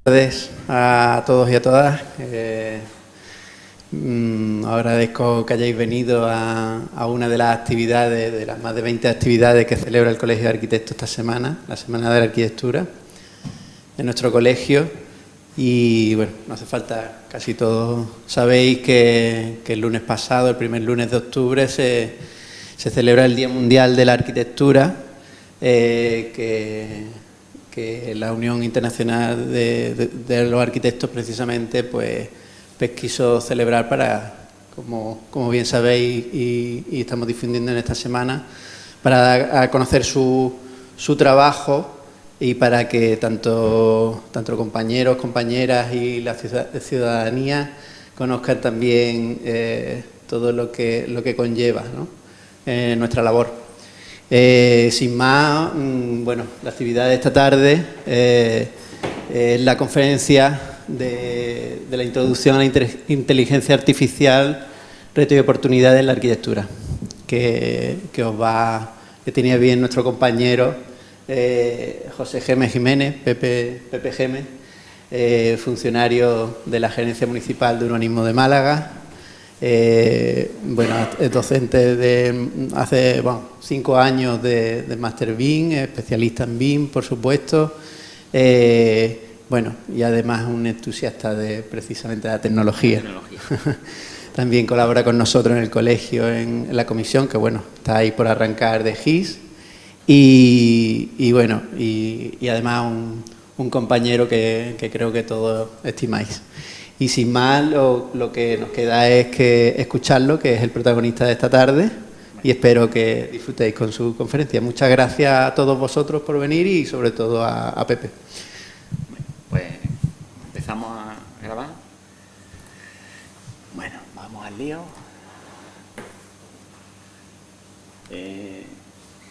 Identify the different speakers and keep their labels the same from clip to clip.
Speaker 1: Buenas tardes a todos y a todas. Agradezco que hayáis venido a una de las actividades, de las más de 20 actividades que celebra el Colegio de Arquitectos esta semana, la Semana de la Arquitectura, en nuestro colegio. Y bueno, no hace falta, casi todos sabéis que el lunes pasado, el primer lunes de octubre, se celebra el Día Mundial de la Arquitectura, que la Unión Internacional de los Arquitectos precisamente pues quiso celebrar para, como bien sabéis y estamos difundiendo en esta semana, para dar a conocer su trabajo y para que tanto compañeros, compañeras y la ciudadanía conozcan también todo lo que conlleva, ¿no? Nuestra labor. Sin más, bueno, la actividad de esta tarde es la conferencia de la introducción a la inteligencia artificial, retos y oportunidades en la arquitectura, que tenía bien nuestro compañero José Gémez Jiménez, Pepe Gémez, funcionario de la Gerencia Municipal de Urbanismo de Málaga. Bueno, es docente de hace 5 años de Máster BIM, especialista en BIM, por supuesto. Bueno, y además un entusiasta precisamente de la tecnología. También colabora con nosotros en el colegio, en la comisión, que bueno, está ahí por arrancar de GIS. Y bueno, y además un compañero que creo que todos estimáis. Y sin más, lo que nos queda es que escucharlo, que es el protagonista de esta tarde, y espero que disfrutéis con su conferencia. Muchas gracias a todos vosotros por venir y sobre todo a Pepe.
Speaker 2: Pues empezamos a grabar. Bueno, vamos al lío.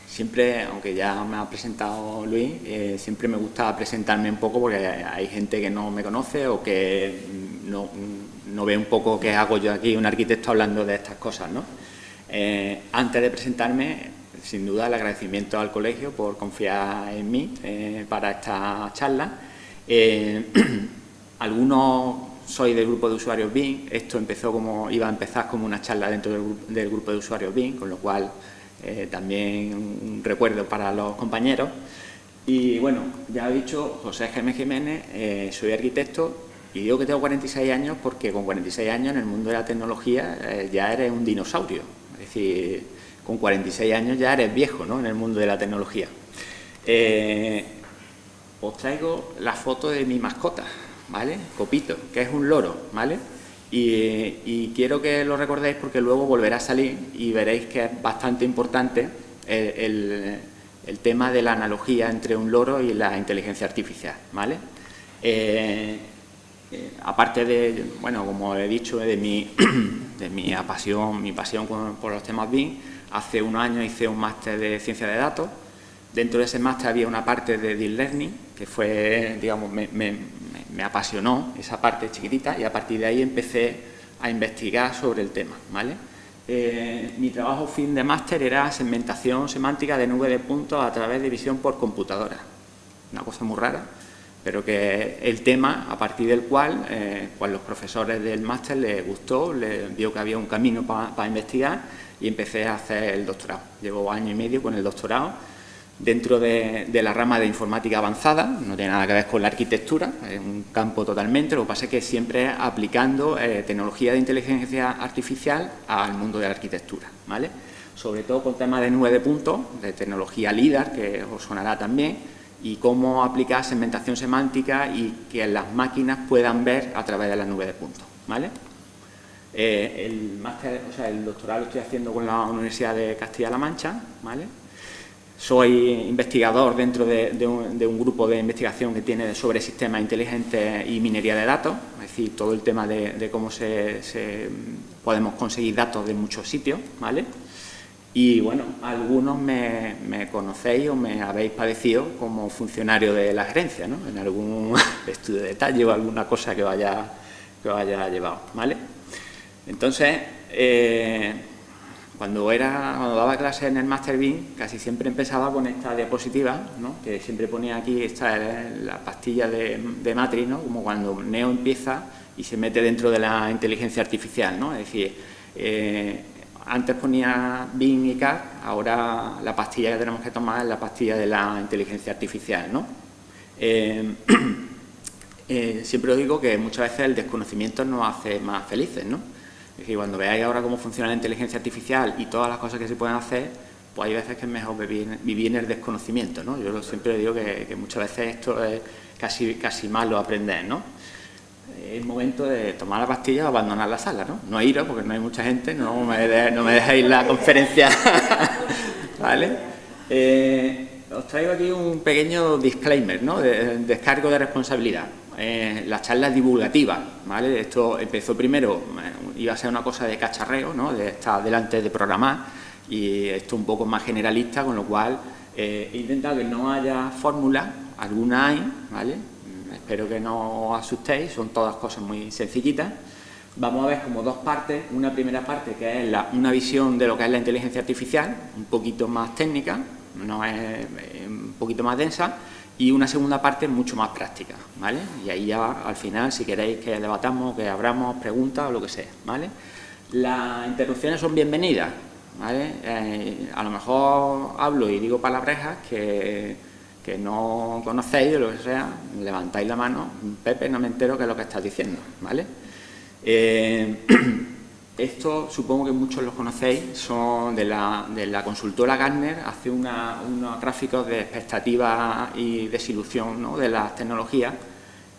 Speaker 2: Siempre, aunque ya me ha presentado Luis, siempre me gusta presentarme un poco porque hay gente que no me conoce o que no ve un poco qué hago yo aquí, un arquitecto, hablando de estas cosas, ¿no? Antes de presentarme, sin duda, el agradecimiento al colegio por confiar en mí para esta charla. Algunos sois del grupo de usuarios BIM. Esto iba a empezar como una charla dentro del grupo de usuarios BIM, con lo cual también un recuerdo para los compañeros. Y bueno, ya he dicho, José Gémez Jiménez, soy arquitecto y digo que tengo 46 años porque con 46 años en el mundo de la tecnología ya eres un dinosaurio. Es decir, con 46 años ya eres viejo, ¿no?, en el mundo de la tecnología. Os traigo la foto de mi mascota, ¿vale? Copito, que es un loro, ¿vale? Y quiero que lo recordéis porque luego volverá a salir y veréis que es bastante importante el tema de la analogía entre un loro y la inteligencia artificial, ¿vale? Aparte de, bueno, como he dicho, de mi pasión por los temas BIM, hace unos años hice un máster de ciencia de datos. Dentro de ese máster había una parte de Deep Learning que fue, digamos, me apasionó esa parte chiquitita y a partir de ahí empecé a investigar sobre el tema, ¿vale? Mi trabajo fin de máster era segmentación semántica de nube de puntos a través de visión por computadora. Una cosa muy rara, pero que el tema a partir del cual pues los profesores del máster les gustó, les vio que había un camino para investigar y empecé a hacer el doctorado. Llevo 1 año y medio con el doctorado dentro de la rama de informática avanzada. No tiene nada que ver con la arquitectura, es un campo totalmente. Lo que pasa es que siempre aplicando tecnología de inteligencia artificial al mundo de la arquitectura, ¿vale? Sobre todo con temas de nube de puntos, de tecnología LIDAR, que os sonará también, y cómo aplicar segmentación semántica y que las máquinas puedan ver a través de la nube de puntos, ¿vale? El máster, o sea, el doctorado lo estoy haciendo con la Universidad de Castilla-La Mancha, ¿vale? Soy investigador dentro de un grupo de investigación que tiene sobre sistemas inteligentes y minería de datos, es decir, todo el tema de cómo podemos conseguir datos de muchos sitios, ¿vale? Y bueno, algunos me conocéis o me habéis padecido como funcionario de la gerencia, ¿no?, en algún estudio de detalle o alguna cosa que os haya llevado, ¿vale? Entonces, Cuando daba clases en el Master BIM, casi siempre empezaba con esta diapositiva, ¿no? Que siempre ponía aquí, esta es la pastilla de Matrix, ¿no? Como cuando Neo empieza y se mete dentro de la inteligencia artificial, ¿no? Es decir, antes ponía BIM y CAD, ahora la pastilla que tenemos que tomar es la pastilla de la inteligencia artificial, ¿no? Siempre os digo que muchas veces el desconocimiento nos hace más felices, ¿no? Es decir, cuando veáis ahora cómo funciona la inteligencia artificial y todas las cosas que se pueden hacer, pues hay veces que es mejor vivir en el desconocimiento, ¿no? Yo siempre digo que muchas veces esto es casi malo aprender, ¿no? Es momento de tomar la pastilla o abandonar la sala, ¿no? No iros porque no hay mucha gente, no me dejéis la conferencia, ¿vale? Os traigo aquí un pequeño disclaimer, ¿no? Descargo de responsabilidad. La charla es divulgativa, ¿vale? Esto empezó primero, iba a ser una cosa de cacharreo, ¿no? De estar delante de programar, y esto un poco más generalista, con lo cual he intentado que no haya fórmulas, algunas hay, ¿vale? Espero que no os asustéis, son todas cosas muy sencillitas. Vamos a ver como dos partes, una primera parte que es una visión de lo que es la inteligencia artificial, un poquito más técnica, no es un poquito más densa, y una segunda parte mucho más práctica, ¿vale? Y ahí ya al final, si queréis que debatamos, que abramos preguntas o lo que sea, ¿vale? Las interrupciones son bienvenidas, ¿vale? A lo mejor hablo y digo palabrejas que no conocéis o lo que sea, levantáis la mano, Pepe, no me entero qué es lo que estás diciendo, ¿vale? Esto supongo que muchos los conocéis, son de la consultora Gartner, hace unos gráficos de expectativas y desilusión, ¿no? De las tecnologías,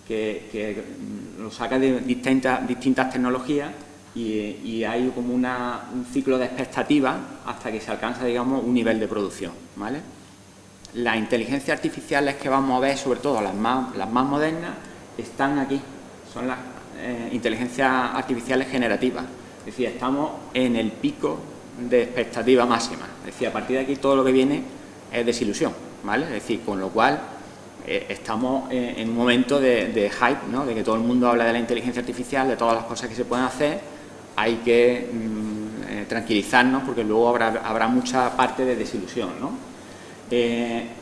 Speaker 2: que lo saca de distintas tecnologías y hay como un ciclo de expectativas hasta que se alcanza, digamos, un nivel de producción, ¿vale? Las inteligencias artificiales que vamos a ver, sobre todo las más modernas, están aquí, son las inteligencias artificiales generativas. Es decir, estamos en el pico de expectativa máxima. Es decir, a partir de aquí todo lo que viene es desilusión, ¿vale? Es decir, con lo cual estamos en un momento de hype, ¿no? De que todo el mundo habla de la inteligencia artificial, de todas las cosas que se pueden hacer. Hay que tranquilizarnos porque luego habrá mucha parte de desilusión, ¿no?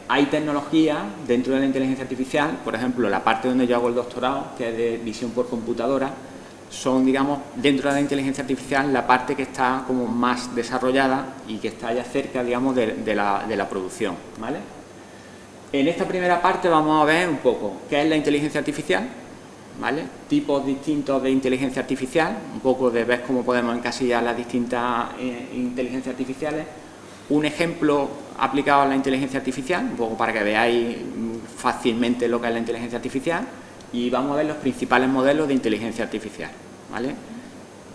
Speaker 2: Hay tecnologías dentro de la inteligencia artificial, por ejemplo, la parte donde yo hago el doctorado, que es de visión por computadora, son, digamos, dentro de la inteligencia artificial la parte que está como más desarrollada y que está ya cerca, digamos, de la producción, ¿vale? En esta primera parte vamos a ver un poco qué es la inteligencia artificial, ¿vale? Tipos distintos de inteligencia artificial, un poco de ver cómo podemos encasillar las distintas inteligencias artificiales, un ejemplo aplicado a la inteligencia artificial, un poco para que veáis fácilmente lo que es la inteligencia artificial, y vamos a ver los principales modelos de inteligencia artificial, ¿vale?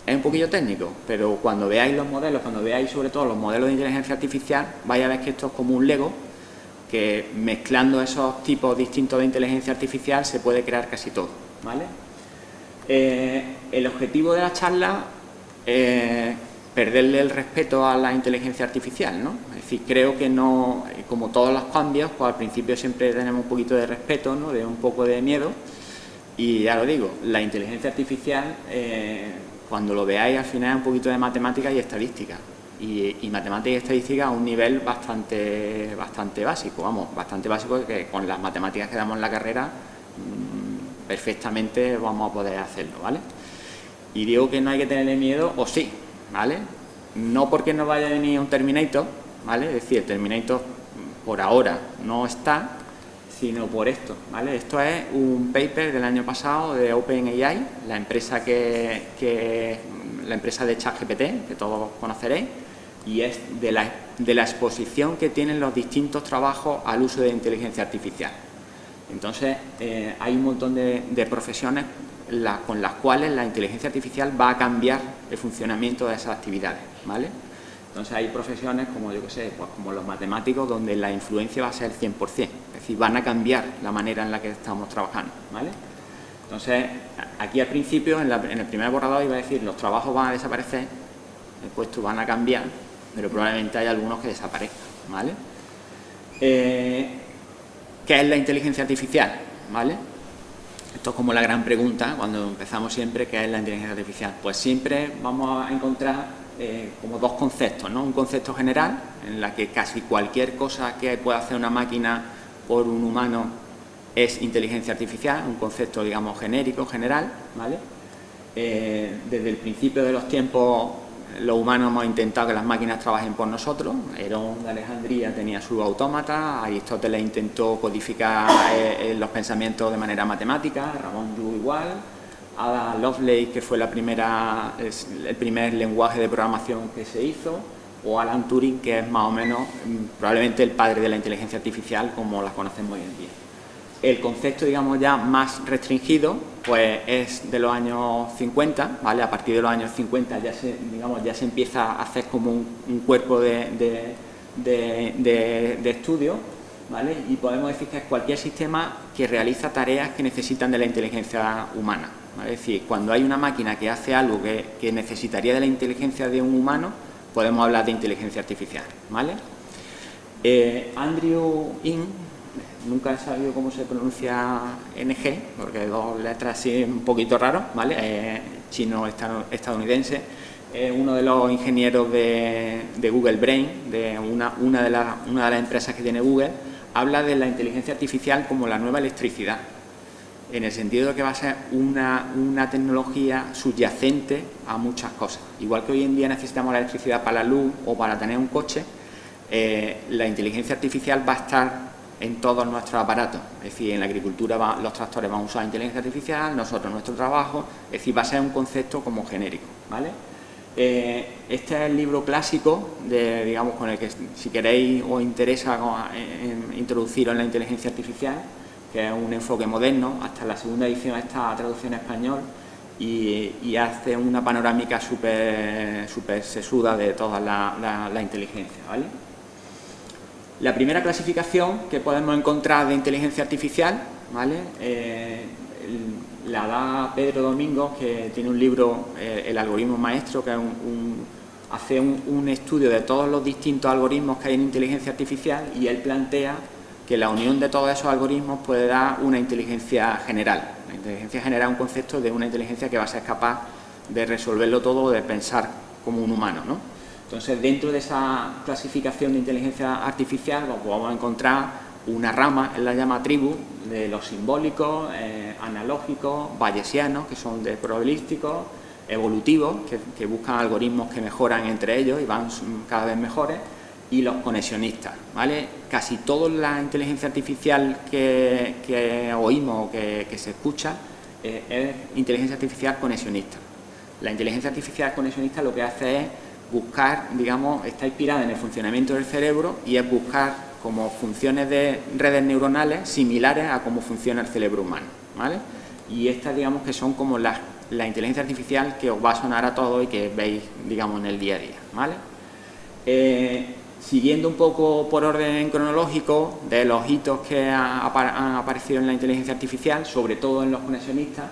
Speaker 2: Es un poquillo técnico, pero cuando veáis los modelos, cuando veáis sobre todo los modelos de inteligencia artificial, vais a ver que esto es como un Lego, que mezclando esos tipos distintos de inteligencia artificial se puede crear casi todo, ¿vale? El objetivo de la charla es perderle el respeto a la inteligencia artificial, ¿no? Es decir, creo que no, como todos los cambios, pues al principio siempre tenemos un poquito de respeto, ¿no? De un poco de miedo. Y ya lo digo, la inteligencia artificial, cuando lo veáis, al final es un poquito de matemática y estadística. Y matemática y estadística a un nivel bastante básico, vamos, bastante básico, que con las matemáticas que damos en la carrera perfectamente vamos a poder hacerlo, ¿vale? Y digo que no hay que tenerle miedo, o sí, ¿vale? No porque no vaya a venir un Terminator, ¿vale? Es decir, el Terminator por ahora no está, sino por esto, ¿vale? Esto es un paper del año pasado de OpenAI, la empresa la empresa de ChatGPT, que todos conoceréis, y es de la exposición que tienen los distintos trabajos al uso de inteligencia artificial. Entonces, hay un montón de profesiones con las cuales la inteligencia artificial va a cambiar el funcionamiento de esas actividades, ¿vale? Entonces hay profesiones como, yo qué sé, pues como los matemáticos, donde la influencia va a ser 100%, es decir, van a cambiar la manera en la que estamos trabajando, ¿vale? Entonces, aquí al principio, en el primer borrador iba a decir, los trabajos van a desaparecer, los puestos van a cambiar, pero probablemente hay algunos que desaparezcan, ¿vale? ¿Qué es la inteligencia artificial? ¿Vale? Esto es como la gran pregunta cuando empezamos siempre, ¿qué es la inteligencia artificial? Pues siempre vamos a encontrar como dos conceptos, ¿no? Un concepto general, en la que casi cualquier cosa que pueda hacer una máquina por un humano es inteligencia artificial, un concepto, digamos, genérico, general, ¿vale? Desde el principio de los tiempos, los humanos hemos intentado que las máquinas trabajen por nosotros. Herón de Alejandría tenía su autómata, Aristóteles intentó codificar los pensamientos de manera matemática, Ramón Llull igual, Ada Lovelace, que fue el primer lenguaje de programación que se hizo, o Alan Turing, que es más o menos probablemente el padre de la inteligencia artificial como la conocemos hoy en día. El concepto, digamos, ya más restringido, pues es de los años 50, ¿vale? A partir de los años 50 ya se empieza a hacer como un cuerpo de estudio, ¿vale? Y podemos decir que es cualquier sistema que realiza tareas que necesitan de la inteligencia humana, ¿vale? Es decir, cuando hay una máquina que hace algo que necesitaría de la inteligencia de un humano, podemos hablar de inteligencia artificial, ¿vale? Andrew Ng, nunca he sabido cómo se pronuncia NG, porque dos letras así un poquito raro, ¿vale? Chino-estadounidense, uno de los ingenieros de Google Brain, de una de las empresas que tiene Google, habla de la inteligencia artificial como la nueva electricidad, en el sentido de que va a ser una tecnología subyacente a muchas cosas. Igual que hoy en día necesitamos la electricidad para la luz o para tener un coche, la inteligencia artificial va a estar en todos nuestros aparatos. Es decir, en la agricultura los tractores van a usar inteligencia artificial, nosotros nuestro trabajo, es decir, va a ser un concepto como genérico, ¿vale? Este es el libro clásico, digamos, con el que, si queréis os interesa introduciros en la inteligencia artificial, que es un enfoque moderno. Hasta la segunda edición está traducción en español y hace una panorámica súper sesuda de toda la inteligencia, ¿vale? La primera clasificación que podemos encontrar de inteligencia artificial, ¿vale? La da Pedro Domingos, que tiene un libro, El algoritmo maestro, que es hace un estudio de todos los distintos algoritmos que hay en inteligencia artificial, y él plantea que la unión de todos esos algoritmos puede dar una inteligencia general. La inteligencia general es un concepto de una inteligencia que va a ser capaz de resolverlo todo, de pensar como un humano, ¿no? Entonces, dentro de esa clasificación de inteligencia artificial, pues vamos a encontrar una rama, él la llama tribu, de los simbólicos, analógicos, bayesianos, que son de probabilísticos, evolutivos, que buscan algoritmos que mejoran entre ellos y van cada vez mejores, y los conexionistas, ¿vale? Casi toda la inteligencia artificial que oímos o que se escucha es inteligencia artificial conexionista. La inteligencia artificial conexionista lo que hace es buscar, digamos, está inspirada en el funcionamiento del cerebro, y es buscar como funciones de redes neuronales similares a cómo funciona el cerebro humano, ¿vale? Y estas, digamos, que son como la inteligencia artificial que os va a sonar a todos y que veis, digamos, en el día a día, ¿vale? Siguiendo un poco por orden cronológico de los hitos que han aparecido en la inteligencia artificial, sobre todo en los conexionistas,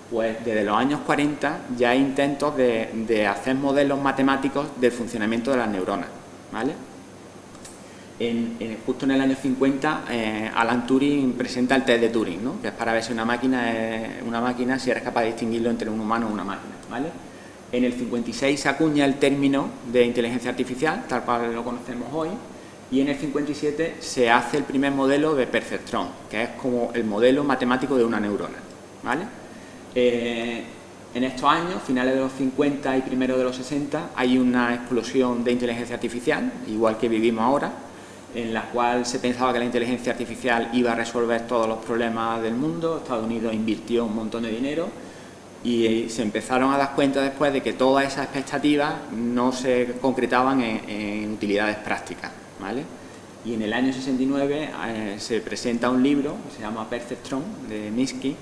Speaker 2: pues desde los años 40 ya hay intentos de hacer modelos matemáticos del funcionamiento de las neuronas, ¿vale? Justo en el año 50, Alan Turing presenta el test de Turing, ¿no? Que es para ver si una máquina, si eres capaz de distinguirlo entre un humano o una máquina, ¿vale? En el 56 se acuña el término de inteligencia artificial, tal cual lo conocemos hoy, y en el 57 se hace el primer modelo de perceptrón, que es como el modelo matemático de una neurona, ¿vale? En estos años, finales de los 50 y primeros de los 60, hay una explosión de inteligencia artificial, igual que vivimos ahora, en la cual se pensaba que la inteligencia artificial iba a resolver todos los problemas del mundo. Estados Unidos invirtió un montón de dinero y se empezaron a dar cuenta después de que todas esas expectativas no se concretaban en utilidades prácticas, ¿vale? Y en el año 69 se presenta un libro que se llama Perceptron, de Minsky,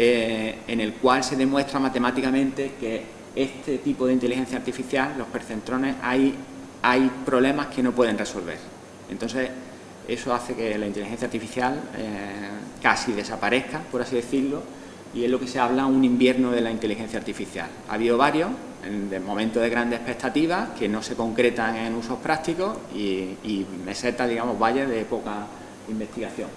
Speaker 2: en el cual se demuestra matemáticamente que este tipo de inteligencia artificial, los perceptrones, hay problemas que no pueden resolver. Entonces, eso hace que la inteligencia artificial casi desaparezca, por así decirlo, y es lo que se habla un invierno de la inteligencia artificial. Ha habido varios, en momentos de grandes expectativas, que no se concretan en usos prácticos, y mesetas, digamos, valles de poca investigación.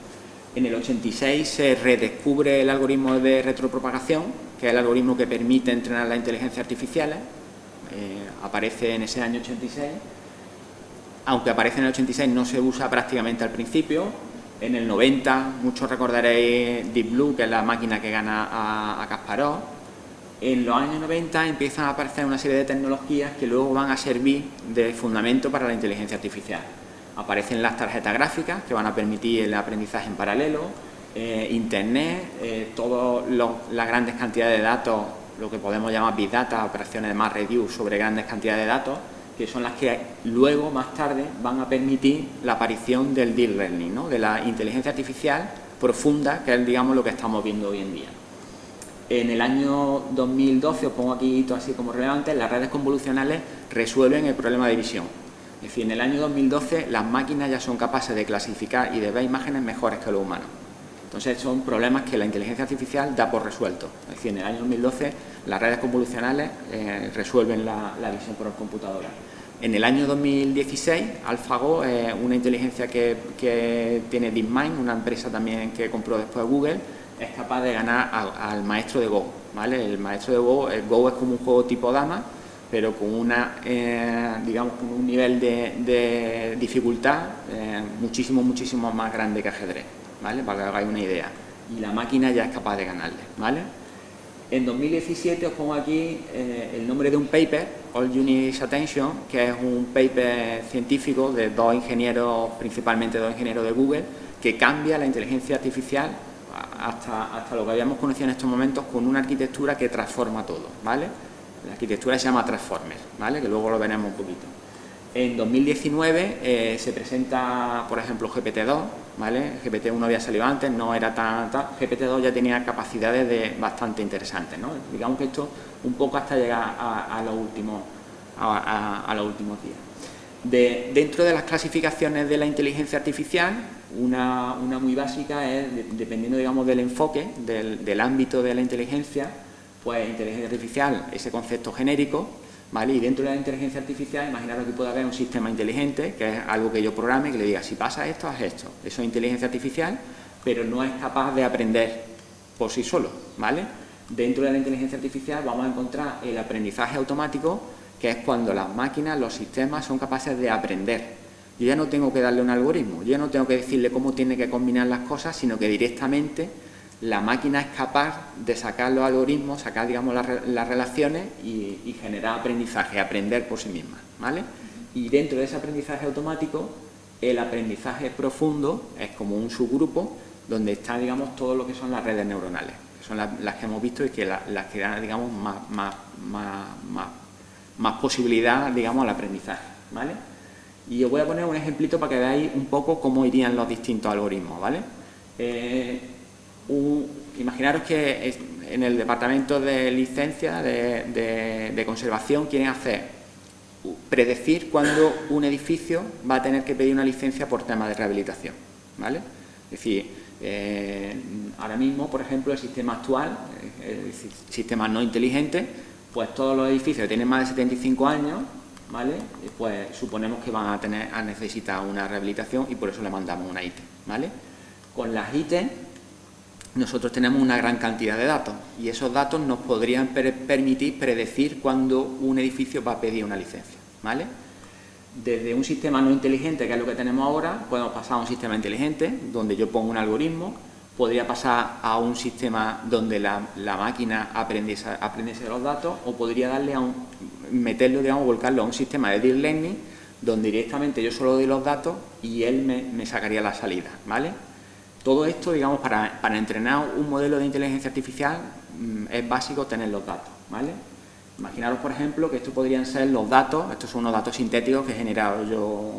Speaker 2: En el 86 se redescubre el algoritmo de retropropagación, que es el algoritmo que permite entrenar las inteligencias artificiales. Aparece en ese año 86. Aunque aparece en el 86, no se usa prácticamente al principio. En el 90, muchos recordaréis Deep Blue, que es la máquina que gana a Kasparov. En los años 90 empiezan a aparecer una serie de tecnologías que luego van a servir de fundamento para la inteligencia artificial. Aparecen las tarjetas gráficas, que van a permitir el aprendizaje en paralelo, Internet, todas las grandes cantidades de datos, lo que podemos llamar Big Data, operaciones de MapReduce sobre grandes cantidades de datos, que son las que luego, más tarde, van a permitir la aparición del Deep Learning, ¿no? De la inteligencia artificial profunda, que es, digamos, lo que estamos viendo hoy en día. En el año 2012, os pongo aquí todo así como relevante, las redes convolucionales resuelven el problema de visión. Es decir, en el año 2012 las máquinas ya son capaces de clasificar y de ver imágenes mejores que los humanos. Entonces son problemas que la inteligencia artificial da por resueltos. Es decir, en el año 2012 las redes convolucionales resuelven la visión por computadora. En el año 2016, AlphaGo, una inteligencia que tiene DeepMind, una empresa también que compró después Google, es capaz de ganar al maestro de Go, ¿vale? El maestro de Go, Go es como un juego tipo dama, pero con una, digamos, con un nivel de dificultad muchísimo más grande que ajedrez, ¿vale? Para que hagáis una idea. Y la máquina ya es capaz de ganarle, ¿vale? En 2017 os pongo aquí el nombre de un paper, All You Need Is Attention, que es un paper científico de principalmente dos ingenieros de Google, que cambia la inteligencia artificial hasta lo que habíamos conocido en estos momentos con una arquitectura que transforma todo, ¿vale? La arquitectura se llama Transformers, ¿vale? Que luego lo veremos un poquito. En 2019 se presenta, por ejemplo, GPT-2, ¿vale? GPT-1 había salido antes, no era tan... GPT-2 ya tenía capacidades bastante interesantes, ¿no? Digamos que esto un poco hasta llegar a los últimos días. Dentro de las clasificaciones de la inteligencia artificial, una muy básica es, dependiendo, digamos, del enfoque, del ámbito de la inteligencia, pues inteligencia artificial, ese concepto genérico, ¿vale? Y dentro de la inteligencia artificial, imaginaros que puede haber un sistema inteligente, que es algo que yo programe, que le diga, si pasa esto, haz esto. Eso es inteligencia artificial, pero no es capaz de aprender por sí solo, ¿vale? Dentro de la inteligencia artificial vamos a encontrar el aprendizaje automático, que es cuando las máquinas, los sistemas son capaces de aprender. Yo ya no tengo que darle un algoritmo, yo ya no tengo que decirle cómo tiene que combinar las cosas, sino que directamente la máquina es capaz de sacar los algoritmos, sacar, digamos, las relaciones y generar aprendizaje, aprender por sí misma, ¿vale? Y dentro de ese aprendizaje automático, el aprendizaje profundo es como un subgrupo donde está, digamos, todo lo que son las redes neuronales, que son las que hemos visto y que las que dan, digamos, más posibilidad, digamos, al aprendizaje, ¿vale? Y os voy a poner un ejemplito para que veáis un poco cómo irían los distintos algoritmos, ¿vale? Imaginaros que en el departamento de licencia de conservación quieren predecir cuándo un edificio va a tener que pedir una licencia por tema de rehabilitación, ¿vale? Es decir, ahora mismo, por ejemplo, el sistema actual, el sistema no inteligente, pues todos los edificios que tienen más de 75 años, ¿vale? Pues suponemos que van a necesitar una rehabilitación y por eso le mandamos una IT, ¿vale? Con las IT nosotros tenemos una gran cantidad de datos y esos datos nos podrían permitir predecir cuándo un edificio va a pedir una licencia, ¿vale? Desde un sistema no inteligente, que es lo que tenemos ahora, podemos pasar a un sistema inteligente, donde yo pongo un algoritmo, podría pasar a un sistema donde la máquina aprendiese de los datos, o podría darle meterlo, digamos, volcarlo a un sistema de Deep Learning, donde directamente yo solo doy los datos y él me sacaría la salida, ¿vale? Todo esto, digamos, para entrenar un modelo de inteligencia artificial es básico tener los datos, ¿vale? Imaginaros, por ejemplo, que estos podrían ser los datos, estos son unos datos sintéticos que he generado yo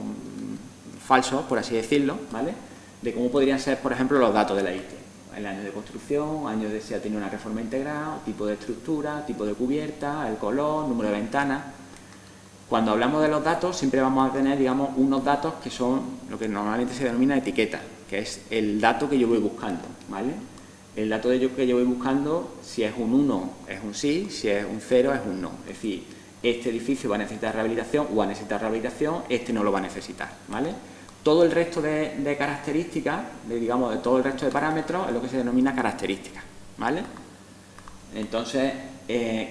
Speaker 2: falsos, por así decirlo, ¿vale? De cómo podrían ser, por ejemplo, los datos de la IT. El año de construcción, año de si ha tenido una reforma integral, tipo de estructura, tipo de cubierta, el color, número de ventanas. Cuando hablamos de los datos, siempre vamos a tener, digamos, unos datos que son lo que normalmente se denomina etiqueta, que es el dato que yo voy buscando, ¿vale? El dato que yo voy buscando, si es un 1 es un sí, si es un 0 es un no. Es decir, este edificio va a necesitar rehabilitación o va a necesitar rehabilitación, este no lo va a necesitar, ¿vale? Todo el resto de características, digamos, de todo el resto de parámetros, es lo que se denomina características, ¿vale? Entonces,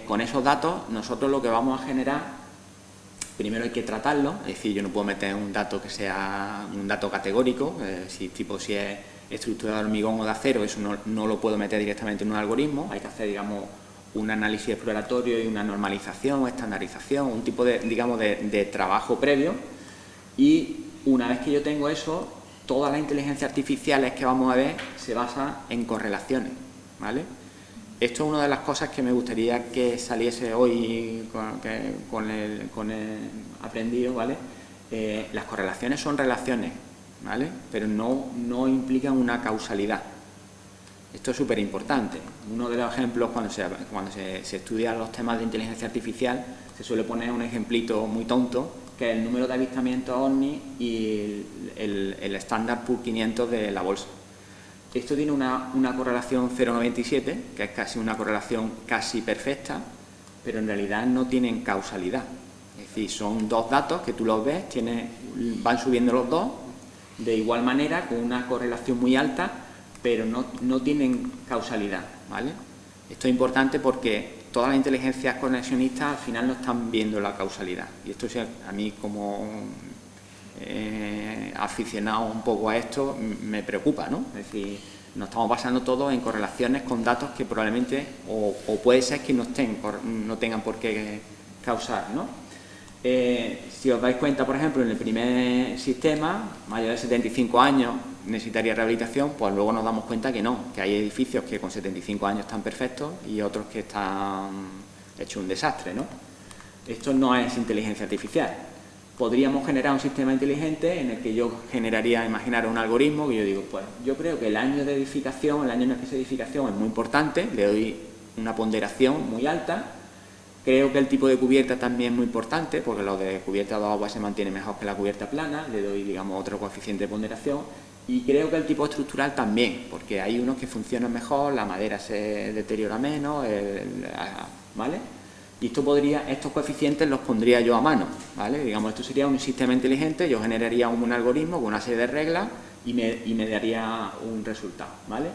Speaker 2: con esos datos, nosotros lo que vamos a generar, primero hay que tratarlo, es decir, yo no puedo meter un dato que sea un dato categórico, si es estructura de hormigón o de acero, eso no lo puedo meter directamente en un algoritmo, hay que hacer, digamos, un análisis exploratorio y una normalización, estandarización, un tipo de, digamos, de trabajo previo. Y una vez que yo tengo eso, todas las inteligencias artificiales que vamos a ver se basan en correlaciones, ¿vale? Esto es una de las cosas que me gustaría que saliese hoy con el aprendido, ¿vale? Las correlaciones son relaciones, ¿vale? Pero no implican una causalidad. Esto es súper importante. Uno de los ejemplos, cuando se estudian los temas de inteligencia artificial, se suele poner un ejemplito muy tonto, que es el número de avistamientos OVNI y el estándar Poor's 500 de la bolsa. Esto tiene una correlación 0,97, que es casi una correlación casi perfecta, pero en realidad no tienen causalidad. Es decir, son dos datos que tú los ves, van subiendo los dos de igual manera, con una correlación muy alta, pero no tienen causalidad, ¿vale? Esto es importante porque todas las inteligencias conexionistas al final no están viendo la causalidad. Y esto a mí como aficionado un poco a esto me preocupa, ¿no? Es decir, nos estamos basando todos en correlaciones con datos que probablemente o puede ser que no tengan por qué causar, ¿no? Si os dais cuenta, por ejemplo, en el primer sistema, mayor de 75 años necesitaría rehabilitación, pues luego nos damos cuenta que no, que hay edificios que con 75 años están perfectos y otros que están hechos un desastre, ¿no? Esto no es inteligencia artificial. Podríamos generar un sistema inteligente en el que yo imaginar un algoritmo que yo digo, pues yo creo que el año de edificación, el año en el que se edificación es muy importante, le doy una ponderación muy alta. Creo que el tipo de cubierta también es muy importante, porque lo de cubierta de agua se mantiene mejor que la cubierta plana, le doy, digamos, otro coeficiente de ponderación. Y creo que el tipo estructural también, porque hay unos que funcionan mejor, la madera se deteriora menos, ¿vale? Y estos coeficientes los pondría yo a mano, ¿vale? Digamos, esto sería un sistema inteligente, yo generaría un algoritmo con una serie de reglas y me daría un resultado, ¿vale?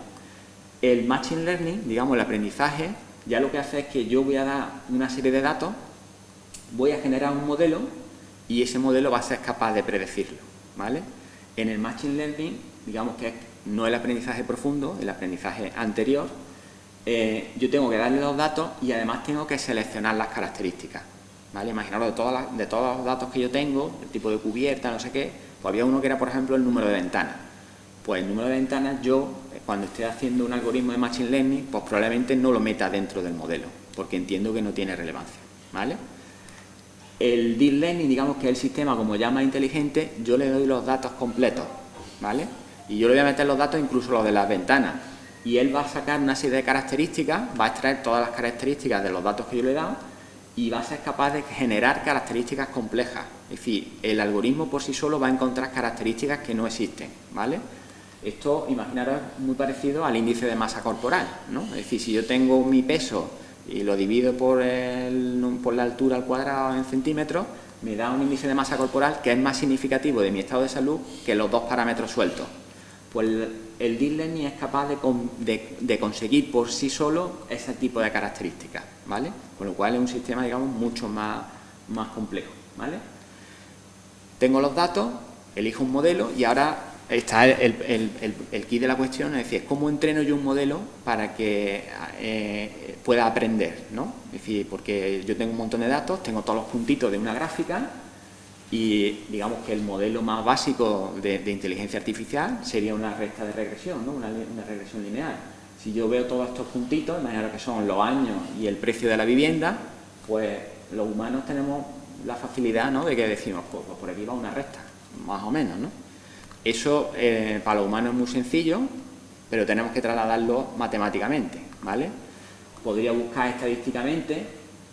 Speaker 2: El Machine Learning, digamos, el aprendizaje, ya lo que hace es que yo voy a dar una serie de datos, voy a generar un modelo y ese modelo va a ser capaz de predecirlo, ¿vale? En el Machine Learning, digamos que no el aprendizaje profundo, el aprendizaje anterior, yo tengo que darle los datos y además tengo que seleccionar las características, ¿vale? Imaginaros de todos los datos que yo tengo, el tipo de cubierta, no sé qué, pues había uno que era, por ejemplo, el número de ventanas. Pues el número de ventanas yo, cuando esté haciendo un algoritmo de Machine Learning, pues probablemente no lo meta dentro del modelo, porque entiendo que no tiene relevancia, ¿vale? El Deep Learning, digamos que es el sistema como ya más inteligente, yo le doy los datos completos, ¿vale? Y yo le voy a meter los datos, incluso los de las ventanas, y él va a sacar una serie de características, va a extraer todas las características de los datos que yo le he dado y va a ser capaz de generar características complejas. Es decir, el algoritmo por sí solo va a encontrar características que no existen, ¿vale? Esto, imaginaros, es muy parecido al índice de masa corporal, ¿no? Es decir, si yo tengo mi peso y lo divido por la altura al cuadrado en centímetros, me da un índice de masa corporal que es más significativo de mi estado de salud que los dos parámetros sueltos. Pues el Deep Learning es capaz de conseguir por sí solo ese tipo de características, ¿vale? Con lo cual es un sistema, digamos, mucho más complejo, ¿vale? Tengo los datos, elijo un modelo y ahora está el key de la cuestión, es decir, ¿cómo entreno yo un modelo para que pueda aprender, ¿no? Es decir, porque yo tengo un montón de datos, tengo todos los puntitos de una gráfica y digamos que el modelo más básico de inteligencia artificial sería una recta de regresión, ¿no? Una regresión lineal. Si yo veo todos estos puntitos, imaginaros que son los años y el precio de la vivienda, pues los humanos tenemos la facilidad, ¿no?, de que decimos, pues por aquí va una recta, más o menos, ¿no? Eso para los humanos es muy sencillo, pero tenemos que trasladarlo matemáticamente, ¿vale? Podría buscar estadísticamente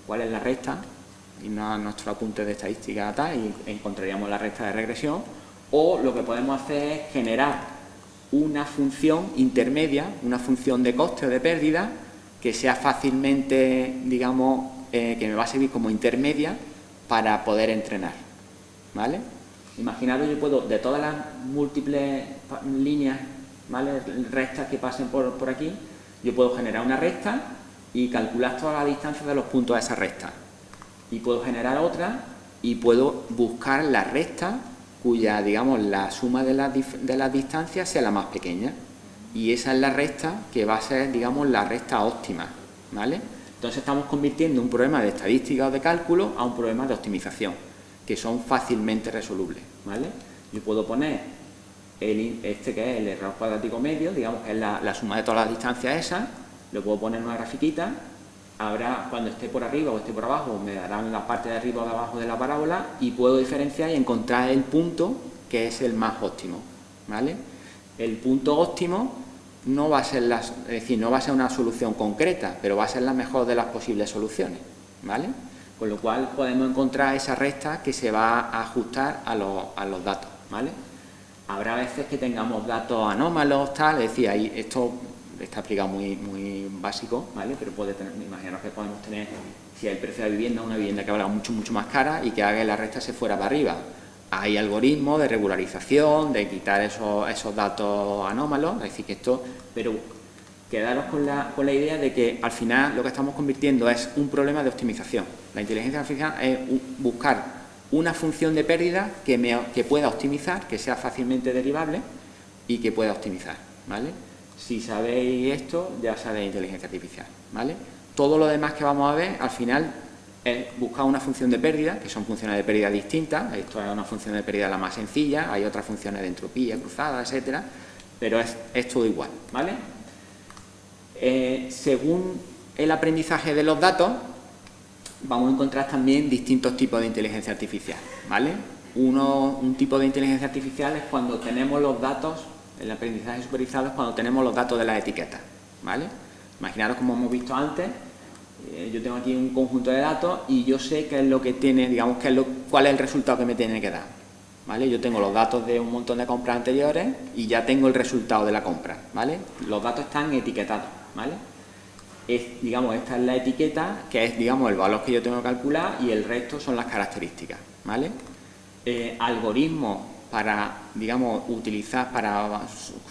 Speaker 2: cuál es la recta, irnos a nuestro apunte de estadística tal, y encontraríamos la recta de regresión, o lo que podemos hacer es generar una función intermedia, una función de coste o de pérdida, que sea fácilmente, digamos, que me va a servir como intermedia para poder entrenar, ¿vale? Imaginaros, yo puedo, de todas las múltiples líneas, ¿vale?, rectas que pasen por aquí, yo puedo generar una recta y calcular toda la distancia de los puntos de esa recta. Y puedo generar otra y puedo buscar la recta cuya, digamos, la suma de las distancias sea la más pequeña. Y esa es la recta que va a ser, digamos, la recta óptima, ¿vale? Entonces estamos convirtiendo un problema de estadística o de cálculo a un problema de optimización, que son fácilmente resolubles, ¿vale? Yo puedo poner este que es el error cuadrático medio, digamos que es la suma de todas las distancias esas, le puedo poner una grafiquita, habrá, cuando esté por arriba o esté por abajo, me darán la parte de arriba o de abajo de la parábola y puedo diferenciar y encontrar el punto que es el más óptimo, ¿vale? El punto óptimo no va a ser no va a ser una solución concreta, pero va a ser la mejor de las posibles soluciones, ¿vale? Con lo cual podemos encontrar esa recta que se va a ajustar a los datos, ¿vale? Habrá veces que tengamos datos anómalos, tal, es decir, ahí esto está explicado muy básico, ¿vale? Pero imaginaros que podemos tener, si el precio de la vivienda, una vivienda que valga mucho más cara y que haga que la recta se fuera para arriba. Hay algoritmos de regularización, de quitar esos datos anómalos, es decir, que esto, pero quedaros con la idea de que al final lo que estamos convirtiendo es un problema de optimización. La inteligencia artificial es buscar una función de pérdida que pueda optimizar, que sea fácilmente derivable y que pueda optimizar, ¿vale? Si sabéis esto, ya sabéis inteligencia artificial, ¿vale? Todo lo demás que vamos a ver, al final, es buscar una función de pérdida, que son funciones de pérdida distintas. Esto es una función de pérdida la más sencilla, hay otras funciones de entropía cruzada, etcétera, pero es todo igual, ¿vale? Según el aprendizaje de los datos, vamos a encontrar también distintos tipos de inteligencia artificial, ¿vale? Un tipo de inteligencia artificial es cuando tenemos los datos, el aprendizaje supervisado es cuando tenemos los datos de las etiquetas, ¿vale? Imaginaros, como hemos visto antes, yo tengo aquí un conjunto de datos y yo sé qué es lo que tiene, digamos, cuál es el resultado que me tiene que dar, ¿vale? Yo tengo los datos de un montón de compras anteriores y ya tengo el resultado de la compra, ¿vale? Los datos están etiquetados, ¿vale? Digamos, esta es la etiqueta, que es, digamos, el valor que yo tengo que calcular, y el resto son las características, ¿vale? Algoritmos para, digamos, utilizar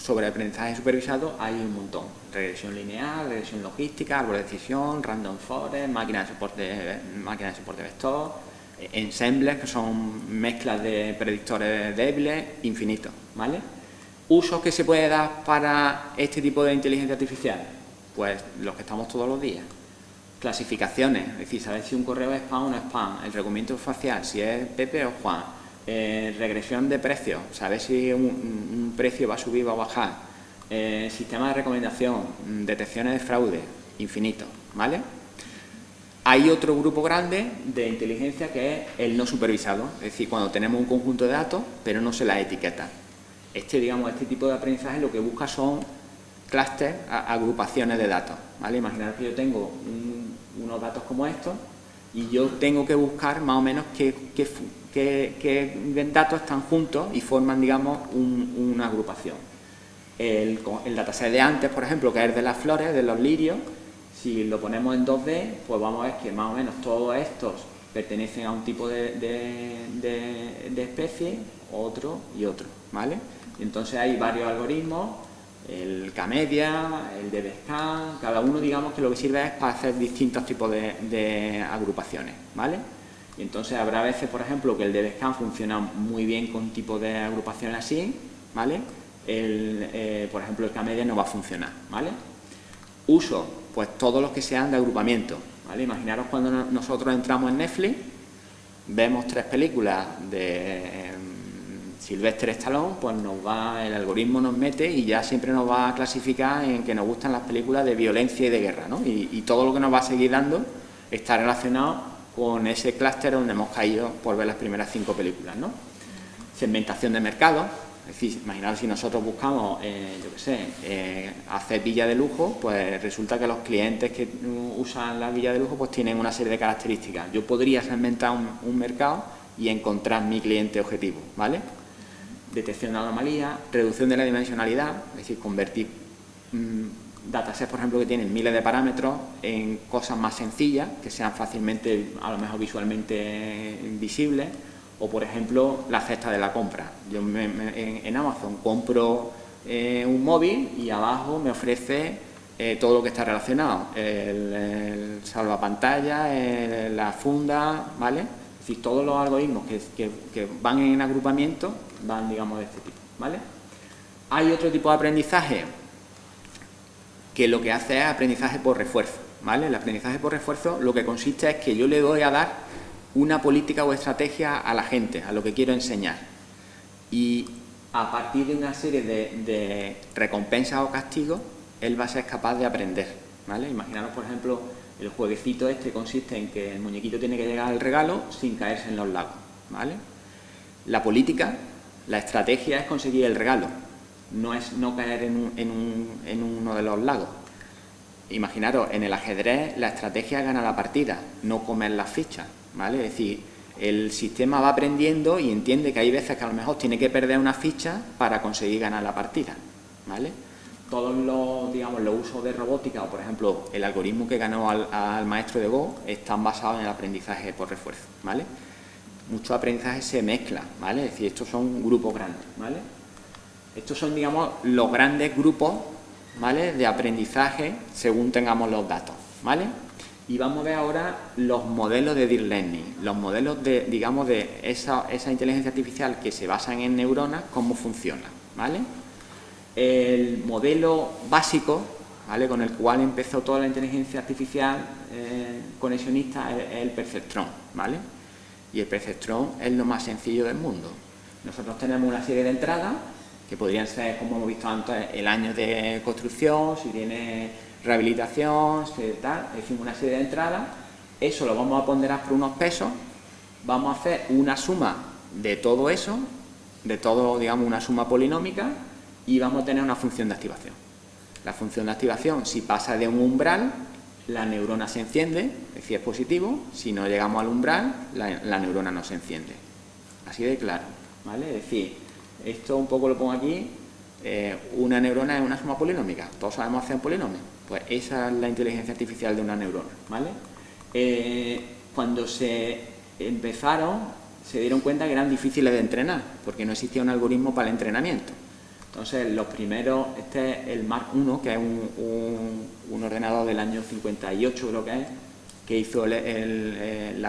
Speaker 2: sobre aprendizaje supervisado hay un montón. Regresión lineal, regresión logística, árbol de decisión, random forest, máquinas de soporte vector, ensembles, que son mezclas de predictores débiles, infinitos, ¿vale? ¿Usos que se puede dar para este tipo de inteligencia artificial? Pues los que estamos todos los días. Clasificaciones, es decir, saber si un correo es spam o no es spam, el reconocimiento facial, si es Pepe o Juan, regresión de precios, saber si un precio va a subir o va a bajar, sistema de recomendación, detecciones de fraude, infinito, ¿vale? Hay otro grupo grande de inteligencia que es el no supervisado, es decir, cuando tenemos un conjunto de datos pero no se las etiqueta. Este tipo de aprendizaje lo que busca son clústeres, agrupaciones de datos, ¿vale? Imaginad que yo tengo unos datos como estos y yo tengo que buscar más o menos qué datos están juntos y forman, digamos, una agrupación. El dataset de antes, por ejemplo, que es de las flores, de los lirios, si lo ponemos en 2D, pues vamos a ver que más o menos todos estos pertenecen a un tipo de especie, otro y otro, ¿vale? Entonces hay varios algoritmos, el K-media, el DBSCAN, cada uno, digamos, que lo que sirve es para hacer distintos tipos de agrupaciones, ¿vale? Y entonces habrá veces, por ejemplo, que el DBSCAN funciona muy bien con tipos de agrupaciones así, ¿vale? Por ejemplo, el K-media no va a funcionar, ¿vale? Uso, pues todos los que sean de agrupamiento, ¿vale? Imaginaros cuando nosotros entramos en Netflix, vemos 3 películas de Sylvester Stallone, pues el algoritmo nos mete y ya siempre nos va a clasificar en que nos gustan las películas de violencia y de guerra, ¿no? Y todo lo que nos va a seguir dando está relacionado con ese clúster donde hemos caído por ver las primeras 5 películas, ¿no? Segmentación de mercado, es decir, imaginaos si nosotros buscamos, hacer villa de lujo, pues resulta que los clientes que usan la villa de lujo pues tienen una serie de características. Yo podría segmentar un mercado y encontrar mi cliente objetivo, ¿vale? Detección de anomalías, reducción de la dimensionalidad, es decir, convertir datasets, por ejemplo, que tienen miles de parámetros en cosas más sencillas, que sean fácilmente, a lo mejor visualmente visibles, O, por ejemplo, la cesta de la compra. Yo en Amazon compro un móvil y abajo me ofrece todo lo que está relacionado. El salvapantalla, la funda, ¿vale? Es decir, todos los algoritmos que van en agrupamiento van, digamos, de este tipo, ¿vale? Hay otro tipo de aprendizaje que lo que hace es aprendizaje por refuerzo, ¿vale? El aprendizaje por refuerzo lo que consiste es que yo le doy a dar una política o estrategia a la gente, a lo que quiero enseñar. Y a partir de una serie de recompensas o castigos, él va a ser capaz de aprender, ¿vale? Imaginaros, por ejemplo, el jueguecito este consiste en que el muñequito tiene que llegar al regalo sin caerse en los lagos, ¿vale? La política, la estrategia es conseguir el regalo, no es no caer en uno de los lagos. Imaginaros, en el ajedrez la estrategia es ganar la partida, no comer las fichas, ¿vale? Es decir, el sistema va aprendiendo y entiende que hay veces que a lo mejor tiene que perder una ficha para conseguir ganar la partida, ¿vale? Todos los, digamos, los usos de robótica o, por ejemplo, el algoritmo que ganó al maestro de Go están basados en el aprendizaje por refuerzo, ¿vale? Muchos aprendizajes se mezclan, ¿vale? Es decir, estos son grupos grandes, ¿vale? Estos son, digamos, los grandes grupos, ¿vale?, de aprendizaje según tengamos los datos, ¿vale? Y vamos a ver ahora los modelos de Deep Learning, los modelos de, digamos, de esa inteligencia artificial que se basan en neuronas, cómo funciona, ¿vale? El modelo básico, ¿vale?, con el cual empezó toda la inteligencia artificial conexionista es el perceptrón, ¿vale? Y el perceptrón es lo más sencillo del mundo. Nosotros tenemos una serie de entradas que podrían ser, como hemos visto antes, el año de construcción, si tiene rehabilitación, si tal, decimos una serie de entradas, eso lo vamos a ponderar por unos pesos, vamos a hacer una suma de todo eso, de todo, digamos, una suma polinómica, y vamos a tener una función de activación. La función de activación, si pasa de un umbral, la neurona se enciende, es decir, es positivo. Si no llegamos al umbral, la neurona no se enciende. Así de claro, ¿vale? Es decir, esto un poco lo pongo aquí, una neurona es una suma polinómica. Todos sabemos hacer un polinomio. Pues esa es la inteligencia artificial de una neurona, ¿vale? Cuando se empezaron, se dieron cuenta que eran difíciles de entrenar, porque no existía un algoritmo para el entrenamiento. Entonces, los primeros, este es el Mark I, que es un ordenador del año 58, creo que hizo el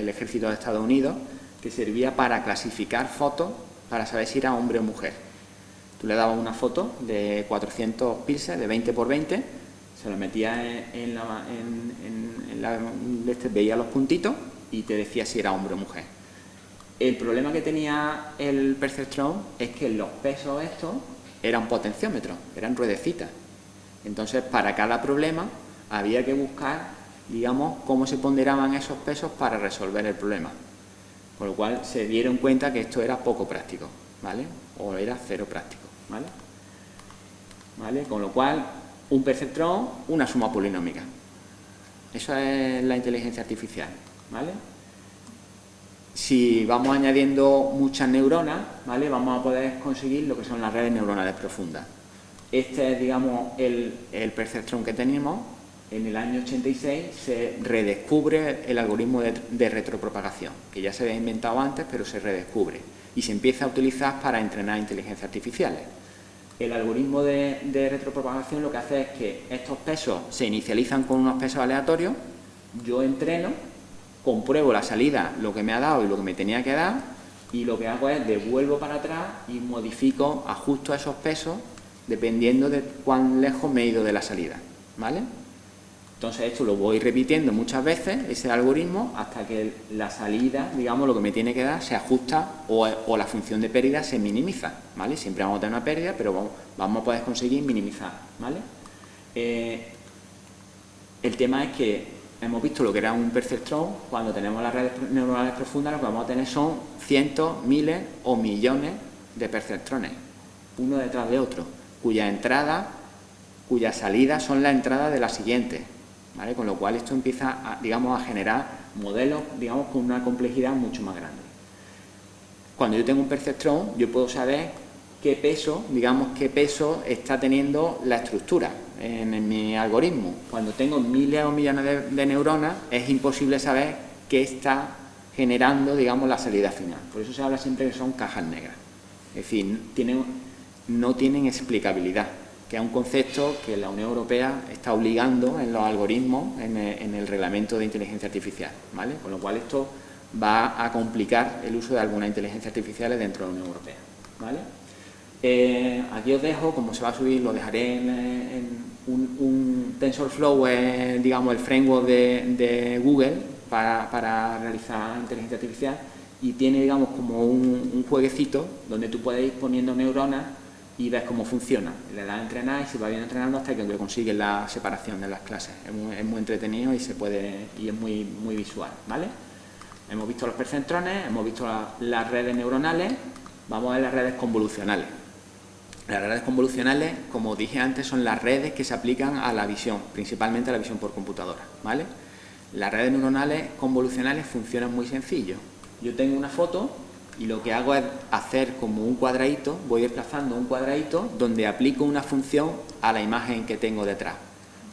Speaker 2: ejército de Estados Unidos, que servía para clasificar fotos para saber si era hombre o mujer. Tú le dabas una foto de 400 píxeles, de 20 por 20, se lo metías veía los puntitos y te decía si era hombre o mujer. El problema que tenía el perceptrón es que los pesos estos eran potenciómetros, eran ruedecitas. Entonces, para cada problema había que buscar, digamos, cómo se ponderaban esos pesos para resolver el problema. Con lo cual se dieron cuenta que esto era poco práctico, ¿vale? O era cero práctico, ¿vale? ¿Vale? Con lo cual, un perceptrón, una suma polinómica. Eso es la inteligencia artificial, ¿vale? Si vamos añadiendo muchas neuronas, ¿vale?, vamos a poder conseguir lo que son las redes neuronales profundas. Este es, digamos, el perceptrón que tenemos. En el año 86 se redescubre el algoritmo de retropropagación, que ya se había inventado antes, pero se redescubre y se empieza a utilizar para entrenar inteligencias artificiales. El algoritmo de retropropagación lo que hace es que estos pesos se inicializan con unos pesos aleatorios, yo entreno, compruebo la salida, lo que me ha dado y lo que me tenía que dar, y lo que hago es devuelvo para atrás y modifico, ajusto esos pesos dependiendo de cuán lejos me he ido de la salida, ¿vale? Entonces esto lo voy repitiendo muchas veces, ese algoritmo, hasta que la salida, digamos, lo que me tiene que dar se ajusta o la función de pérdida se minimiza, ¿vale? Siempre vamos a tener una pérdida, pero vamos a poder conseguir minimizar, ¿vale? El tema es que hemos visto lo que era un perceptrón. Cuando tenemos las redes neuronales profundas, lo que vamos a tener son cientos, miles o millones de perceptrones, uno detrás de otro, cuya entrada, cuya salida son las entradas de la siguiente, ¿vale? Con lo cual esto empieza, digamos, a generar modelos, digamos, con una complejidad mucho más grande. Cuando yo tengo un perceptrón, yo puedo saber qué peso, digamos, qué peso está teniendo la estructura en mi algoritmo. Cuando tengo miles o millones de neuronas, es imposible saber qué está generando, digamos, la salida final. Por eso se habla siempre que son cajas negras. Es decir, no tienen explicabilidad, que es un concepto que la Unión Europea está obligando en los algoritmos, en el reglamento de inteligencia artificial, ¿vale? Con lo cual esto va a complicar el uso de algunas inteligencias artificiales dentro de la Unión Europea, ¿vale? Aquí os dejo, como se va a subir, lo dejaré en un TensorFlow, digamos, el framework de Google para realizar inteligencia artificial, y tiene, digamos, como un jueguecito donde tú puedes ir poniendo neuronas y ves cómo funciona. Le das a entrenar y se va bien entrenando hasta que consigues la separación de las clases. Es muy entretenido y es muy visual, ¿vale? Hemos visto los percentrones, hemos visto las redes neuronales, vamos a ver las redes convolucionales. Las redes convolucionales, como dije antes, son las redes que se aplican a la visión, principalmente a la visión por computadora, ¿vale? Las redes neuronales convolucionales funcionan muy sencillo. Yo tengo una foto y lo que hago es hacer como un cuadradito, voy desplazando un cuadradito donde aplico una función a la imagen que tengo detrás.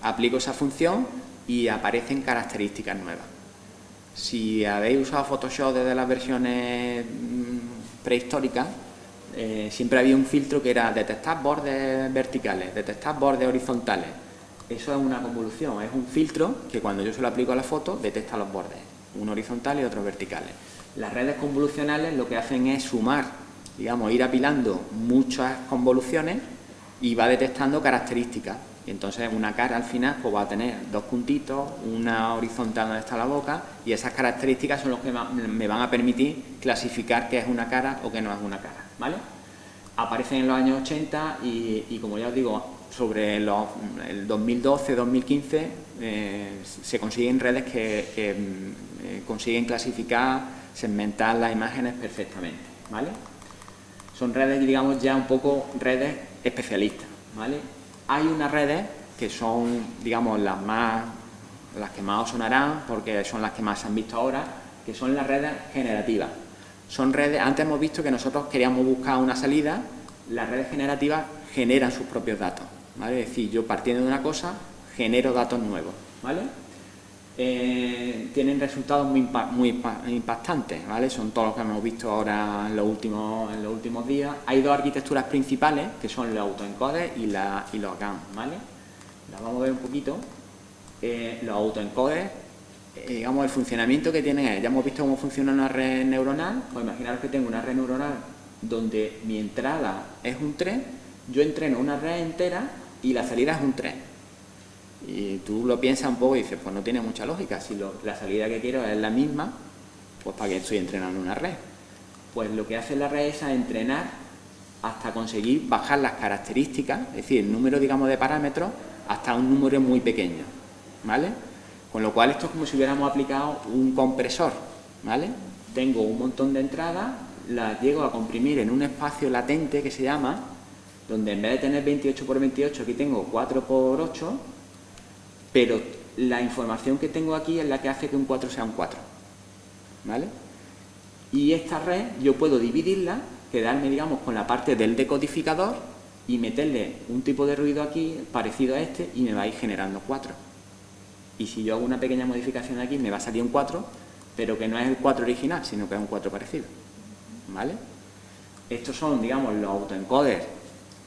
Speaker 2: Aplico esa función y aparecen características nuevas. Si habéis usado Photoshop desde las versiones prehistóricas, siempre había un filtro que era detectar bordes verticales, detectar bordes horizontales. Eso es una convolución, es un filtro que cuando yo se lo aplico a la foto detecta los bordes, uno horizontal y otro verticales. Las redes convolucionales lo que hacen es sumar, digamos, ir apilando muchas convoluciones y va detectando características. Y entonces una cara al final pues va a tener dos puntitos, una horizontal donde está la boca, y esas características son las que me van a permitir clasificar qué es una cara o qué no es una cara, ¿vale? Aparecen en los años 80 y como ya os digo, sobre el 2012-2015 se consiguen redes que consiguen clasificar, segmentar las imágenes perfectamente, ¿vale? Son redes, digamos, ya un poco redes especialistas, ¿vale? Hay unas redes que son, digamos, las que más os sonarán, porque son las que más se han visto ahora, que son las redes generativas. Son redes, antes hemos visto que nosotros queríamos buscar una salida, las redes generativas generan sus propios datos, ¿vale? Es decir, yo partiendo de una cosa, genero datos nuevos, ¿vale? Tienen resultados muy impactantes, ¿vale? Son todos los que hemos visto ahora en los últimos días. Hay dos arquitecturas principales, que son los autoencoders y los GAN, ¿vale? Las vamos a ver un poquito. Los autoencoders, digamos, el funcionamiento que tienen, ya hemos visto cómo funciona una red neuronal. Pues imaginaros que tengo una red neuronal donde mi entrada es un 3, yo entreno una red entera y la salida es un 3. Y tú lo piensas un poco y dices, pues no tiene mucha lógica. Si la salida que quiero es la misma, pues ¿para qué estoy entrenando una red? Pues lo que hace la red es entrenar hasta conseguir bajar las características, es decir, el número, digamos, de parámetros hasta un número muy pequeño, ¿vale? Con lo cual esto es como si hubiéramos aplicado un compresor, ¿vale? Tengo un montón de entradas, las llego a comprimir en un espacio latente que se llama, donde en vez de tener 28 por 28, aquí tengo 4 por 8, pero la información que tengo aquí es la que hace que un 4 sea un 4, ¿vale? Y esta red yo puedo dividirla, quedarme, digamos, con la parte del decodificador y meterle un tipo de ruido aquí parecido a este y me va a ir generando 4. Y si yo hago una pequeña modificación aquí me va a salir un 4, pero que no es el 4 original, sino que es un 4 parecido, ¿vale? Estos son, digamos, los autoencoders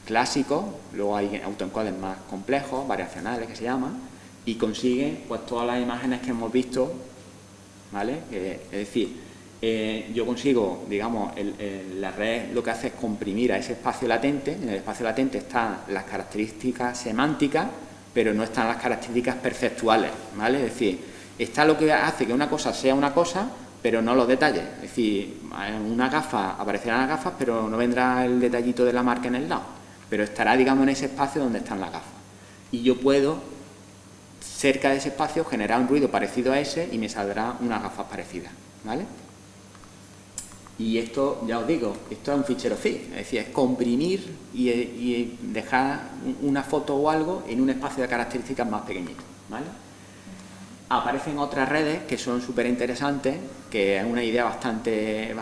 Speaker 2: clásicos. Luego hay autoencoders más complejos, variacionales que se llaman, y consiguen pues todas las imágenes que hemos visto, ¿vale? Es decir, yo consigo, digamos, la red lo que hace es comprimir a ese espacio latente. En el espacio latente están las características semánticas, pero no están las características perceptuales, ¿vale? Es decir, está lo que hace que una cosa sea una cosa, pero no los detalles. Es decir, en una gafa aparecerán las gafas, pero no vendrá el detallito de la marca en el lado, pero estará, digamos, en ese espacio donde están las gafas. Y yo puedo, cerca de ese espacio, generar un ruido parecido a ese y me saldrá unas gafas parecidas, ¿vale? Y esto, ya os digo, esto es un fichero zip, es decir, es comprimir y dejar una foto o algo en un espacio de características más pequeñito, ¿vale? Aparecen otras redes que son súper interesantes, que es una idea bastante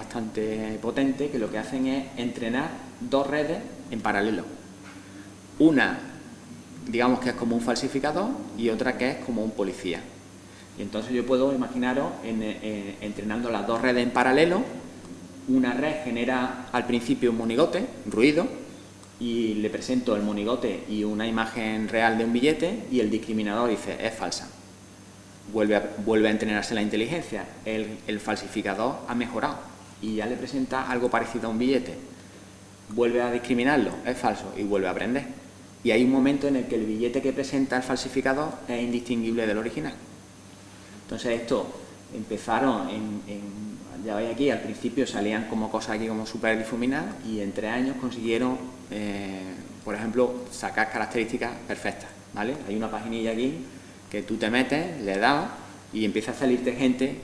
Speaker 2: potente, que lo que hacen es entrenar dos redes en paralelo. Una, digamos, que es como un falsificador, y otra que es como un policía. Y entonces yo puedo imaginaros entrenando las dos redes en paralelo. Una red genera al principio un monigote, ruido, y le presento el monigote y una imagen real de un billete, y el discriminador dice, es falsa. Vuelve a entrenarse la inteligencia. El falsificador ha mejorado y ya le presenta algo parecido a un billete. Vuelve a discriminarlo, es falso, y vuelve a aprender. Y hay un momento en el que el billete que presenta el falsificador es indistinguible del original. Entonces esto empezaron ya veis aquí, al principio salían como cosas aquí como súper difuminadas, y en 3 años consiguieron, por ejemplo, sacar características perfectas, ¿vale? Hay una paginilla aquí que tú te metes, le das y empieza a salirte gente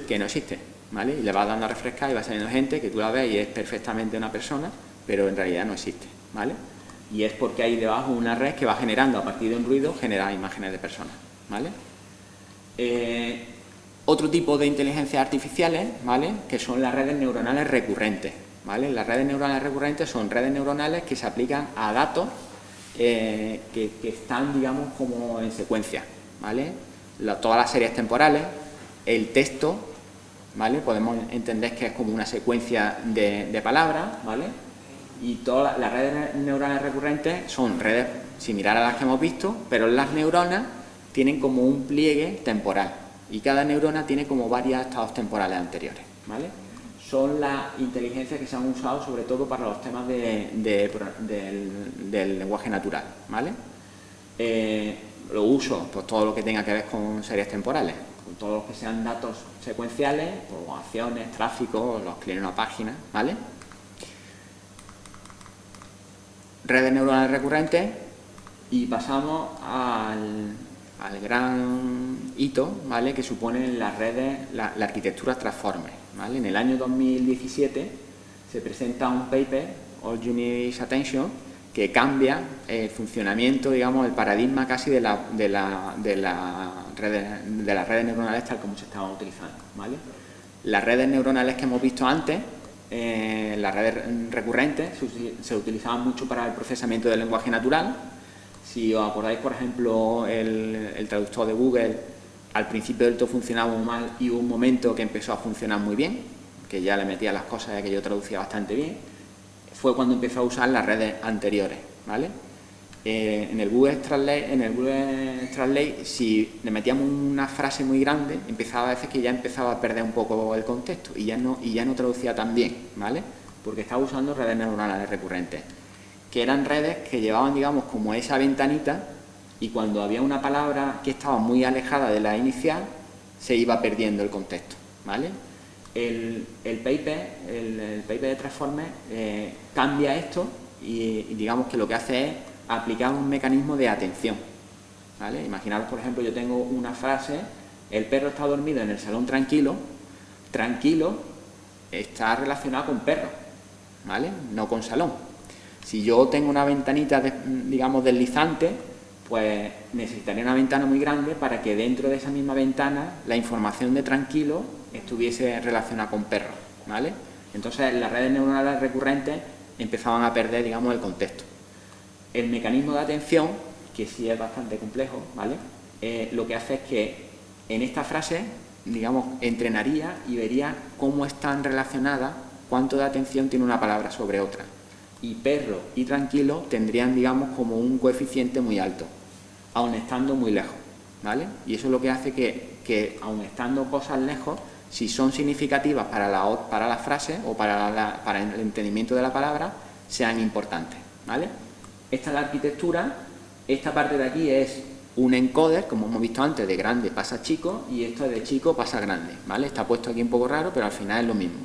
Speaker 2: que no existe, ¿vale? Y le vas dando a refrescar y va saliendo gente que tú la ves y es perfectamente una persona, pero en realidad no existe, ¿vale? Y es porque hay debajo una red que va generando, a partir de un ruido, genera imágenes de personas, ¿vale? Otro tipo de inteligencias artificiales, ¿vale?, que son las redes neuronales recurrentes, ¿vale? Las redes neuronales recurrentes son redes neuronales que se aplican a datos que están, digamos, como en secuencia, ¿vale? Todas las series temporales, el texto, ¿vale? Podemos entender que es como una secuencia de palabras, ¿vale? Y todas las redes neuronales recurrentes son redes similares a las que hemos visto, pero las neuronas tienen como un pliegue temporal y cada neurona tiene como varios estados temporales anteriores, ¿vale? Son las inteligencias que se han usado sobre todo para los temas del lenguaje natural, ¿vale? Lo uso, pues todo lo que tenga que ver con series temporales, con todo lo que sean datos secuenciales, poblaciones, tráfico, los clics en una página, ¿vale? Redes neuronales recurrentes, y pasamos al gran hito, ¿vale?, que suponen las redes, la arquitectura Transformer, ¿vale? En el año 2017 se presenta un paper, All You Need Is Attention, que cambia el funcionamiento, digamos, el paradigma casi de las redes neuronales tal como se estaban utilizando, ¿vale? Las redes neuronales que hemos visto antes, las redes recurrentes, se utilizaban mucho para el procesamiento del lenguaje natural. Si os acordáis, por ejemplo, el traductor de Google, al principio del todo funcionaba muy mal y hubo un momento que empezó a funcionar muy bien, que ya le metía las cosas que yo traducía bastante bien, fue cuando empezó a usar las redes anteriores, ¿vale? En el Google Translate, si le metíamos una frase muy grande, empezaba a veces que ya empezaba a perder un poco el contexto y ya no traducía tan bien, ¿vale? Porque estaba usando redes neuronales recurrentes, que eran redes que llevaban, digamos, como esa ventanita, y cuando había una palabra que estaba muy alejada de la inicial, se iba perdiendo el contexto, ¿vale? El paper de Transformer cambia esto y digamos que lo que hace es aplicar un mecanismo de atención, ¿vale? Imaginaros, por ejemplo, yo tengo una frase, el perro está dormido en el salón tranquilo. Tranquilo está relacionado con perro, ¿vale?, no con salón. Si yo tengo una ventanita, digamos, deslizante, pues necesitaría una ventana muy grande para que dentro de esa misma ventana la información de tranquilo estuviese relacionada con perro, ¿vale? Entonces las redes neuronales recurrentes empezaban a perder, digamos, el contexto. El mecanismo de atención, que sí es bastante complejo, ¿vale?, lo que hace es que en esta frase, digamos, entrenaría y vería cómo están relacionadas, cuánto de atención tiene una palabra sobre otra. Y perro y tranquilo tendrían, digamos, como un coeficiente muy alto, aun estando muy lejos, ¿vale? Y eso es lo que hace que aun estando cosas lejos, si son significativas para la frase o para el entendimiento de la palabra, sean importantes, ¿vale? Esta es la arquitectura. Esta parte de aquí es un encoder, como hemos visto antes, de grande pasa a chico, y esto de chico pasa a grande, ¿vale? Está puesto aquí un poco raro, pero al final es lo mismo.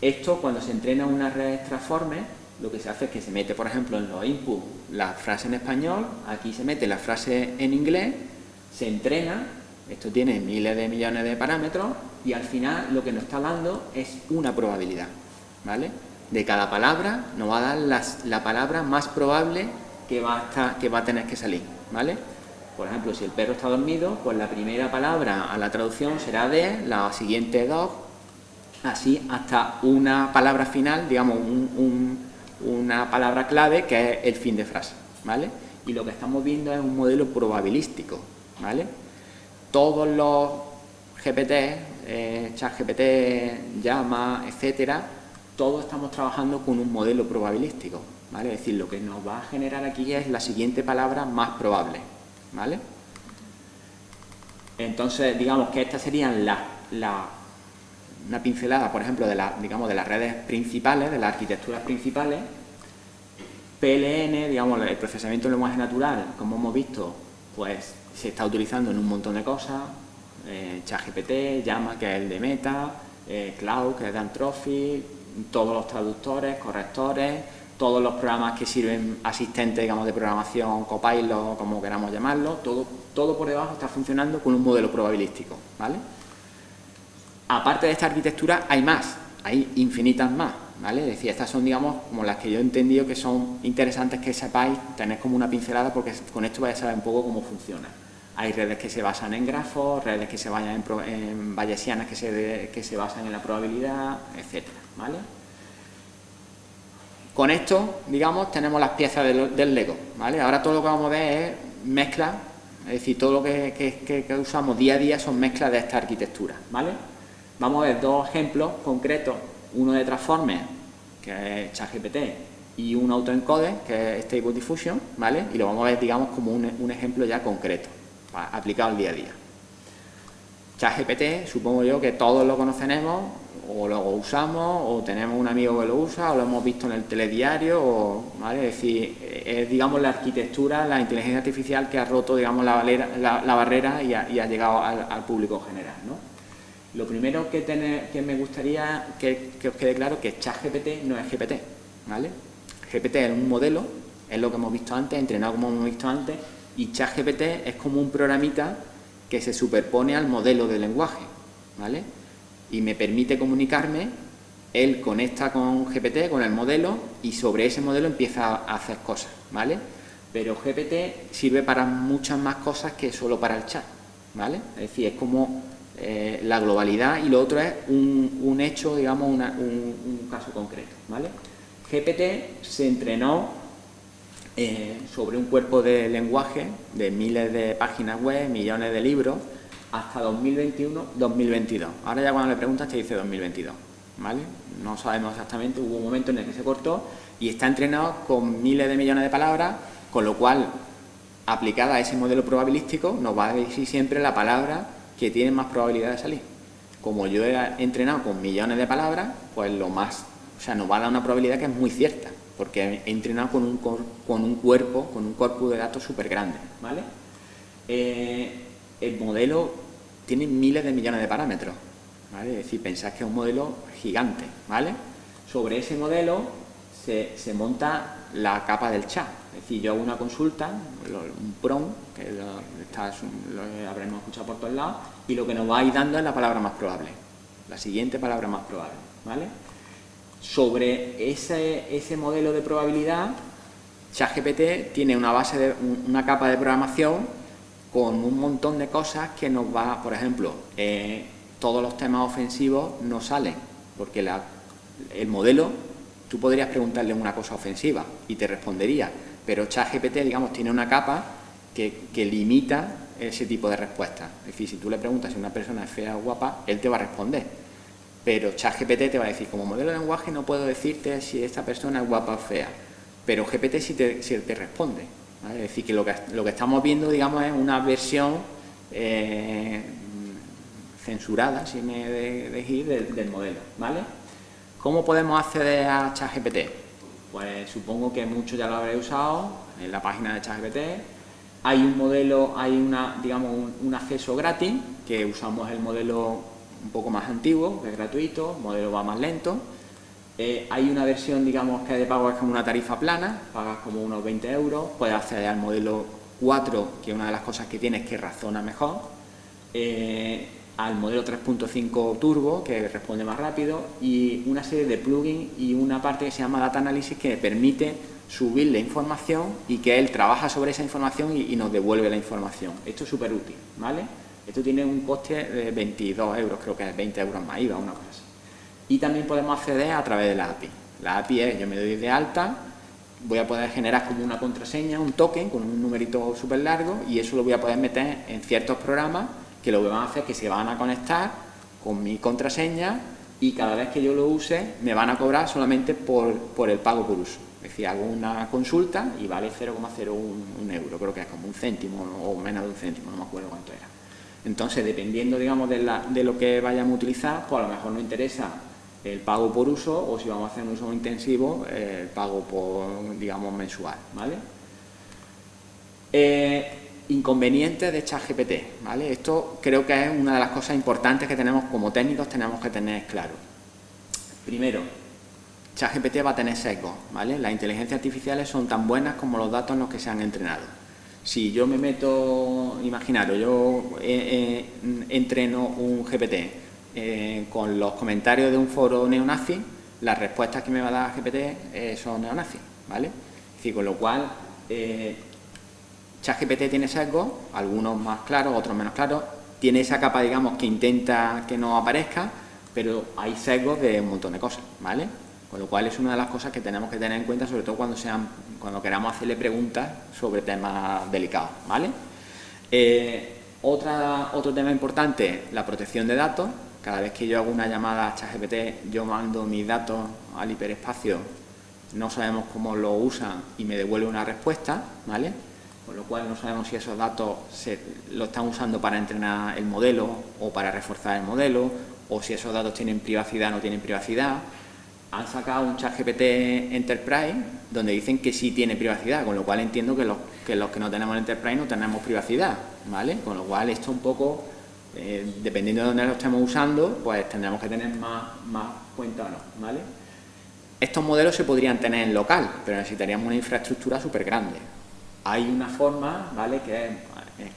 Speaker 2: Esto, cuando se entrena una red Transformer, lo que se hace es que se mete, por ejemplo, en los inputs la frase en español, aquí se mete la frase en inglés, se entrena, esto tiene miles de millones de parámetros, y al final lo que nos está dando es una probabilidad, ¿vale? De cada palabra nos va a dar la palabra más probable que va a tener que salir, ¿vale? Por ejemplo, si el perro está dormido, pues la primera palabra a la traducción será de, la siguiente dog, así hasta una palabra final, digamos, una palabra clave que es el fin de frase, ¿vale? Y lo que estamos viendo es un modelo probabilístico, ¿vale? todos los GPT, ChatGPT, Llama, etcétera, todos estamos trabajando con un modelo probabilístico, ¿vale? Es decir, lo que nos va a generar aquí es la siguiente palabra más probable, ¿vale? Entonces, digamos que estas serían una pincelada, por ejemplo, de las redes principales, de las arquitecturas principales. PLN, digamos, el procesamiento del lenguaje natural, como hemos visto, pues se está utilizando en un montón de cosas. ChatGPT, Llama, que es el de Meta, Cloud, que es de Anthropic, todos los traductores, correctores, todos los programas que sirven asistentes, digamos, de programación, Copilot, como queramos llamarlo, todo por debajo está funcionando con un modelo probabilístico, ¿vale? Aparte de esta arquitectura hay más, hay infinitas más, ¿vale? Es decir, estas son, digamos, como las que yo he entendido que son interesantes que sepáis, tenéis como una pincelada, porque con esto vais a saber un poco cómo funciona. Hay redes que se basan en grafos, redes que se basan en bayesianas que se basan en la probabilidad, etcétera, ¿vale? Con esto, digamos, tenemos las piezas del Lego, ¿vale? Ahora todo lo que vamos a ver es mezcla, es decir, todo lo que usamos día a día son mezclas de esta arquitectura, ¿vale? Vamos a ver dos ejemplos concretos, uno de Transformers, que es ChatGPT, y un autoencode, que es Stable Diffusion, ¿vale? Y lo vamos a ver, digamos, como un ejemplo ya concreto, aplicado al día a día. ChatGPT, supongo yo que todos lo conocemos, o lo usamos, o tenemos un amigo que lo usa, o lo hemos visto en el telediario, ¿vale? Es decir, es, digamos, la arquitectura, la inteligencia artificial que ha roto, digamos, la barrera y ha llegado al público general, ¿no? Lo primero que me gustaría que os quede claro que ChatGPT no es GPT, ¿vale? GPT es un modelo, es lo que hemos visto antes, entrenado como hemos visto antes, y ChatGPT es como un programita que se superpone al modelo de lenguaje, ¿vale? Y me permite comunicarme, él conecta con GPT, con el modelo, y sobre ese modelo empieza a hacer cosas, ¿vale? Pero GPT sirve para muchas más cosas que solo para el chat, ¿vale? Es decir, es como la globalidad, y lo otro es un hecho, digamos, un caso concreto, ¿vale? GPT se entrenó sobre un cuerpo de lenguaje de miles de páginas web, millones de libros, hasta 2021-2022. Ahora ya cuando le preguntas te dice 2022, ¿vale? No sabemos exactamente, hubo un momento en el que se cortó y está entrenado con miles de millones de palabras, con lo cual, aplicada a ese modelo probabilístico, nos va a decir siempre la palabra que tiene más probabilidad de salir. Como yo he entrenado con millones de palabras, pues nos va a dar una probabilidad que es muy cierta, porque he entrenado con un corpus de datos súper grande, ¿vale? El modelo tiene miles de millones de parámetros, ¿vale? Es decir, pensad que es un modelo gigante, ¿vale? Sobre ese modelo se monta la capa del chat. Es decir, yo hago una consulta, un prompt, que lo habremos escuchado por todos lados, y lo que nos va a ir dando es la palabra más probable, la siguiente palabra más probable, ¿vale? Sobre ese modelo de probabilidad, ChatGPT tiene una capa de programación con un montón de cosas que nos va, por ejemplo, todos los temas ofensivos no salen, porque el modelo, tú podrías preguntarle una cosa ofensiva y te respondería, pero ChatGPT, digamos, tiene una capa que limita ese tipo de respuestas. Es decir, si tú le preguntas si una persona es fea o guapa, él te va a responder, pero ChatGPT te va a decir, como modelo de lenguaje no puedo decirte si esta persona es guapa o fea, pero GPT sí te responde, ¿vale? Es decir, que lo que estamos viendo, digamos, es una versión censurada, si me decís, del modelo, ¿vale? ¿Cómo podemos acceder a ChatGPT? Pues supongo que muchos ya lo habréis usado en la página de ChatGPT. Hay un modelo, digamos, un acceso gratis, que usamos el modelo un poco más antiguo, que es gratuito, el modelo va más lento. Hay una versión, digamos, que es de pago, es como una tarifa plana, pagas como unos 20 euros, puedes acceder al modelo 4, que una de las cosas que tiene es que razona mejor, al modelo 3.5 Turbo, que responde más rápido, y una serie de plugins y una parte que se llama Data Analysis, que permite subirle información y que él trabaja sobre esa información y nos devuelve la información. Esto es súper útil, ¿vale? Esto tiene un coste de 22 euros, creo que es 20 euros más IVA, una cosa así. Y también podemos acceder a través de la API. La API es, yo me doy de alta, voy a poder generar como una contraseña, un token con un numerito súper largo, y eso lo voy a poder meter en ciertos programas que lo que van a hacer es que se van a conectar con mi contraseña y cada vez que yo lo use me van a cobrar solamente por el pago por uso. Es decir, hago una consulta y vale 0,01 euro, creo que es como un céntimo o menos de un céntimo, no me acuerdo cuánto era. Entonces, dependiendo, digamos, de lo que vayamos a utilizar, pues a lo mejor nos interesa el pago por uso, o si vamos a hacer un uso intensivo, el pago por, digamos, mensual, ¿vale? Inconvenientes de ChatGPT, ¿vale? Esto creo que es una de las cosas importantes que tenemos como técnicos, tenemos que tener claro. Primero, ChatGPT va a tener sesgos, ¿vale? Las inteligencias artificiales son tan buenas como los datos en los que se han entrenado. Si yo me meto, imaginaros, yo entreno un GPT con los comentarios de un foro neonazi, las respuestas que me va a dar GPT son neonazis, ¿vale? Es decir, con lo cual, ChatGPT tiene sesgos, algunos más claros, otros menos claros, tiene esa capa, digamos, que intenta que no aparezca, pero hay sesgos de un montón de cosas, ¿vale? Con lo cual es una de las cosas que tenemos que tener en cuenta, sobre todo cuando queramos hacerle preguntas sobre temas delicados, ¿vale? Otro tema importante, la protección de datos. Cada vez que yo hago una llamada a ChatGPT, yo mando mis datos al hiperespacio, no sabemos cómo lo usan y me devuelve una respuesta, ¿vale? Con lo cual no sabemos si esos datos lo están usando para entrenar el modelo o para reforzar el modelo, o si esos datos tienen privacidad o no tienen privacidad. Han sacado un ChatGPT Enterprise donde dicen que sí tiene privacidad, con lo cual entiendo que los que no tenemos Enterprise no tenemos privacidad, ¿vale? Con lo cual esto un poco, dependiendo de dónde lo estemos usando, pues tendremos que tener más cuenta o no, ¿vale? Estos modelos se podrían tener en local, pero necesitaríamos una infraestructura súper grande. Hay una forma, ¿vale?, que es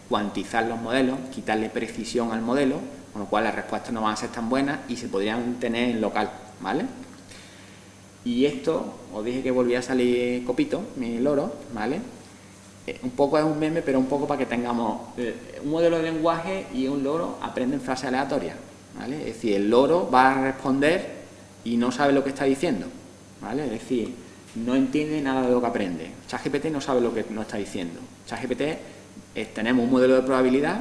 Speaker 2: cuantizar los modelos, quitarle precisión al modelo, con lo cual las respuestas no van a ser tan buenas y se podrían tener en local, ¿vale? Y esto, os dije que volvía a salir Copito, mi loro, ¿vale? Un poco es un meme, pero un poco para que tengamos un modelo de lenguaje y un loro aprenden frases aleatorias, ¿vale? Es decir, el loro va a responder y no sabe lo que está diciendo, ¿vale? Es decir, no entiende nada de lo que aprende. ChatGPT no sabe lo que nos está diciendo. ChatGPT tenemos un modelo de probabilidad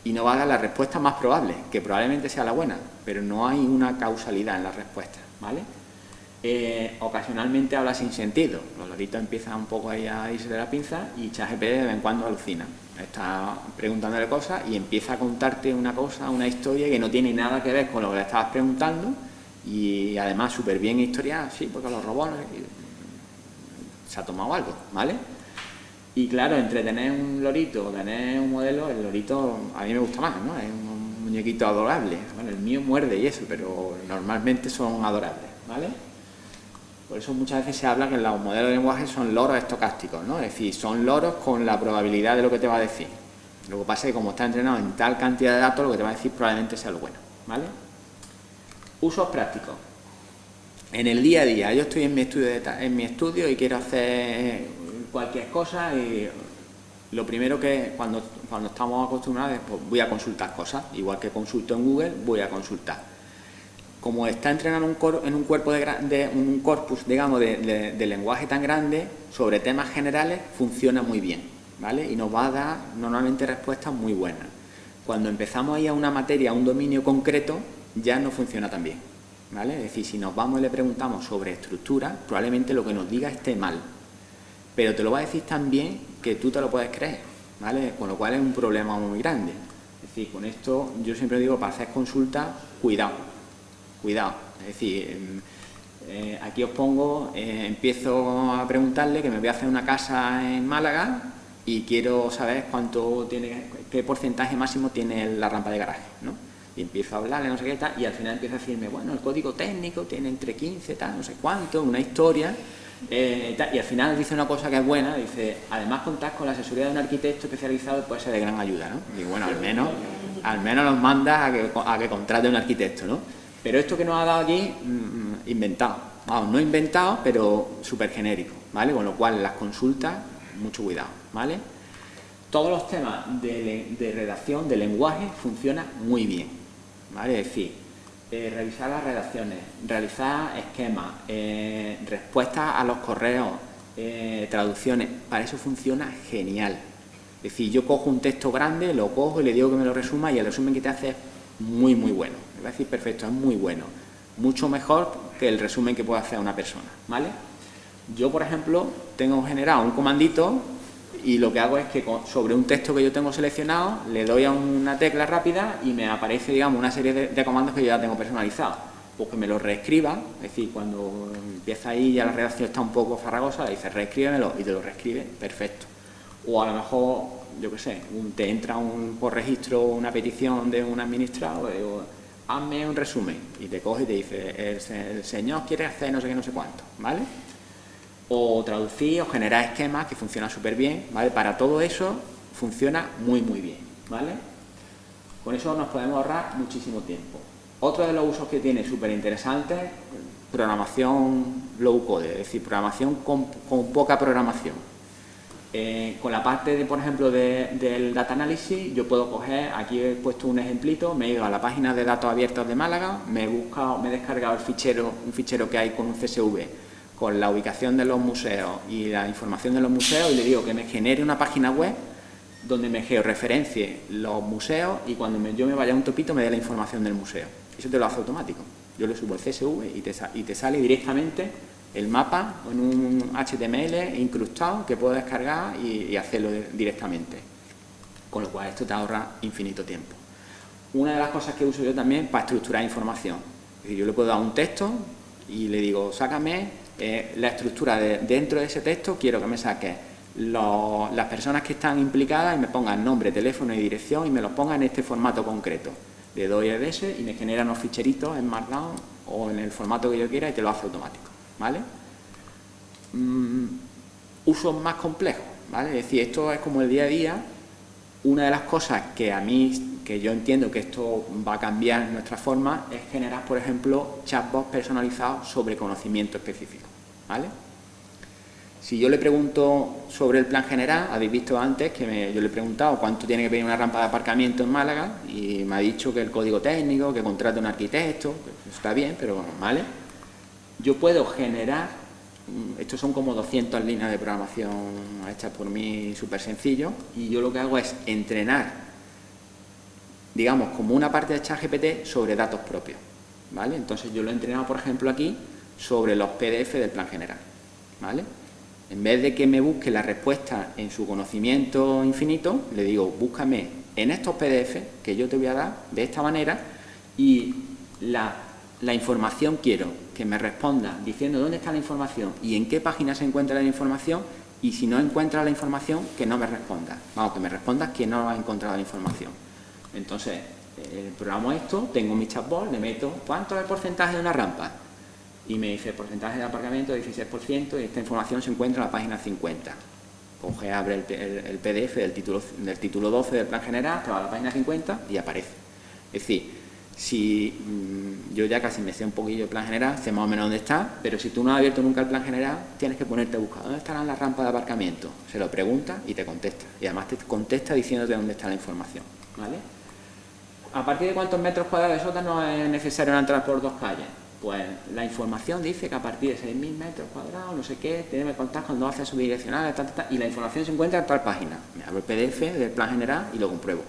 Speaker 2: y nos va a dar la respuesta más probable, que probablemente sea la buena, pero no hay una causalidad en la respuesta, ¿vale? Ocasionalmente habla sin sentido. Los loritos empiezan un poco ahí a irse de la pinza y ChatGPT de vez en cuando alucina. Está preguntándole cosas y empieza a contarte una cosa, una historia que no tiene nada que ver con lo que le estabas preguntando y además súper bien historiada, sí, porque los robots se ha tomado algo, ¿vale? Y claro, entre tener un lorito o tener un modelo, el lorito a mí me gusta más, ¿no? Es un muñequito adorable. Bueno, el mío muerde y eso, pero normalmente son adorables, ¿vale? Por eso muchas veces se habla que los modelos de lenguaje son loros estocásticos, ¿no? Es decir, son loros con la probabilidad de lo que te va a decir. Lo que pasa es que como está entrenado en tal cantidad de datos, lo que te va a decir probablemente sea lo bueno, ¿vale? Usos prácticos. En el día a día, yo estoy en mi estudio y quiero hacer cualquier cosa y lo primero que cuando estamos acostumbrados es pues voy a consultar cosas, igual que consulto en Google, voy a consultar. Como está entrenado en un corpus, digamos, de lenguaje tan grande, sobre temas generales, funciona muy bien, ¿vale? Y nos va a dar normalmente respuestas muy buenas. Cuando empezamos a ir a una materia, a un dominio concreto, ya no funciona tan bien, ¿vale? Es decir, si nos vamos y le preguntamos sobre estructura, probablemente lo que nos diga esté mal, pero te lo va a decir tan bien que tú te lo puedes creer, ¿vale? Con lo cual es un problema muy grande. Es decir, con esto yo siempre digo, para hacer consultas, cuidado. Es decir, aquí os pongo, empiezo a preguntarle que me voy a hacer una casa en Málaga y quiero saber qué porcentaje máximo tiene la rampa de garaje, ¿no? Y empiezo a hablarle, no sé qué tal, y al final empieza a decirme, bueno, el código técnico tiene entre 15, tal, no sé cuánto, una historia, y al final dice una cosa que es buena, dice, además contás con la asesoría de un arquitecto especializado, puede ser de gran ayuda, ¿no? Digo, bueno, al menos los mandas a que contrate un arquitecto, ¿no? Pero esto que nos ha dado aquí, inventado. Vamos, no inventado, pero súper genérico, ¿vale? Con lo cual, las consultas, mucho cuidado, ¿vale? Todos los temas de redacción, de lenguaje, funcionan muy bien, ¿vale? Es decir, revisar las redacciones, realizar esquemas, respuestas a los correos, traducciones, para eso funciona genial. Es decir, yo cojo un texto grande, lo cojo y le digo que me lo resuma y el resumen que te hace es muy, muy bueno. Me va a decir, perfecto, es muy bueno. Mucho mejor que el resumen que puede hacer una persona, ¿vale? Yo, por ejemplo, tengo generado un comandito y lo que hago es que sobre un texto que yo tengo seleccionado le doy a una tecla rápida y me aparece, digamos, una serie de comandos que yo ya tengo personalizados. Pues que me lo reescriba, es decir, cuando empieza ahí ya la redacción está un poco farragosa, le dices reescríbemelo y te lo reescribe, perfecto. O a lo mejor, yo qué sé, te entra por registro una petición de un administrado, digo, hazme un resumen y te coge y te dice, el señor quiere hacer no sé qué, no sé cuánto, ¿vale? O traducir o generar esquemas, que funciona súper bien, ¿vale? Para todo eso funciona muy, muy bien, ¿vale? Con eso nos podemos ahorrar muchísimo tiempo. Otro de los usos que tiene súper interesante, programación low code, es decir, programación con poca programación. Con la parte, por ejemplo, del data analysis, yo puedo coger, aquí he puesto un ejemplito, me he ido a la página de datos abiertos de Málaga, me he descargado un fichero que hay con un CSV, con la ubicación de los museos y la información de los museos, y le digo que me genere una página web donde me georreferencie los museos y cuando yo me vaya a un topito me dé la información del museo. Eso te lo hace automático. Yo le subo el CSV y te sale directamente el mapa en un HTML incrustado que puedo descargar y hacerlo directamente. Con lo cual esto te ahorra infinito tiempo. Una de las cosas que uso yo también para estructurar información. Es decir, yo le puedo dar un texto y le digo, sácame la estructura dentro de ese texto, quiero que me saques las personas que están implicadas y me pongan nombre, teléfono y dirección y me los ponga en este formato concreto. Le doy EDS y me genera unos ficheritos en Markdown o en el formato que yo quiera y te lo hace automático, ¿vale? Usos más complejos, ¿vale? Es decir, esto es como el día a día. Una de las cosas que yo entiendo que esto va a cambiar nuestra forma es generar, por ejemplo, chatbots personalizados sobre conocimiento específico, ¿vale? Si yo le pregunto sobre el plan general, habéis visto antes que yo le he preguntado cuánto tiene que pedir una rampa de aparcamiento en Málaga y me ha dicho que el código técnico, que contrate un arquitecto, que está bien, pero bueno, ¿vale? Yo puedo generar, estos son como 200 líneas de programación hechas por mí, súper sencillo, y yo lo que hago es entrenar, digamos, como una parte de ChatGPT sobre datos propios, ¿vale? Entonces yo lo he entrenado, por ejemplo, aquí sobre los PDF del plan general, ¿vale? En vez de que me busque la respuesta en su conocimiento infinito, le digo, búscame en estos PDF que yo te voy a dar de esta manera y la información quiero que me responda diciendo dónde está la información y en qué página se encuentra la información y si no encuentra la información, que no me responda. Vamos, que me responda que no ha encontrado la información. Entonces, programo esto, tengo mi chatbot, le meto, ¿cuánto es el porcentaje de una rampa? Y me dice, porcentaje de aparcamiento 16% y esta información se encuentra en la página 50. Coge, abre el PDF del título 12 del plan general, te va a la página 50 y aparece. Es decir, si yo ya casi me sé un poquillo el plan general, sé más o menos dónde está, pero si tú no has abierto nunca el plan general, tienes que ponerte a buscar dónde estarán las rampas de aparcamiento. Se lo pregunta y te contesta. Y además te contesta diciéndote dónde está la información, ¿vale? ¿A partir de cuántos metros cuadrados de sótano es necesario entrar por dos calles? Pues la información dice que a partir de 6.000 metros cuadrados, no sé qué, tiene que contar con 2 accesos bidireccionales, y la información se encuentra en tal página. Me abro el PDF del plan general y lo compruebo.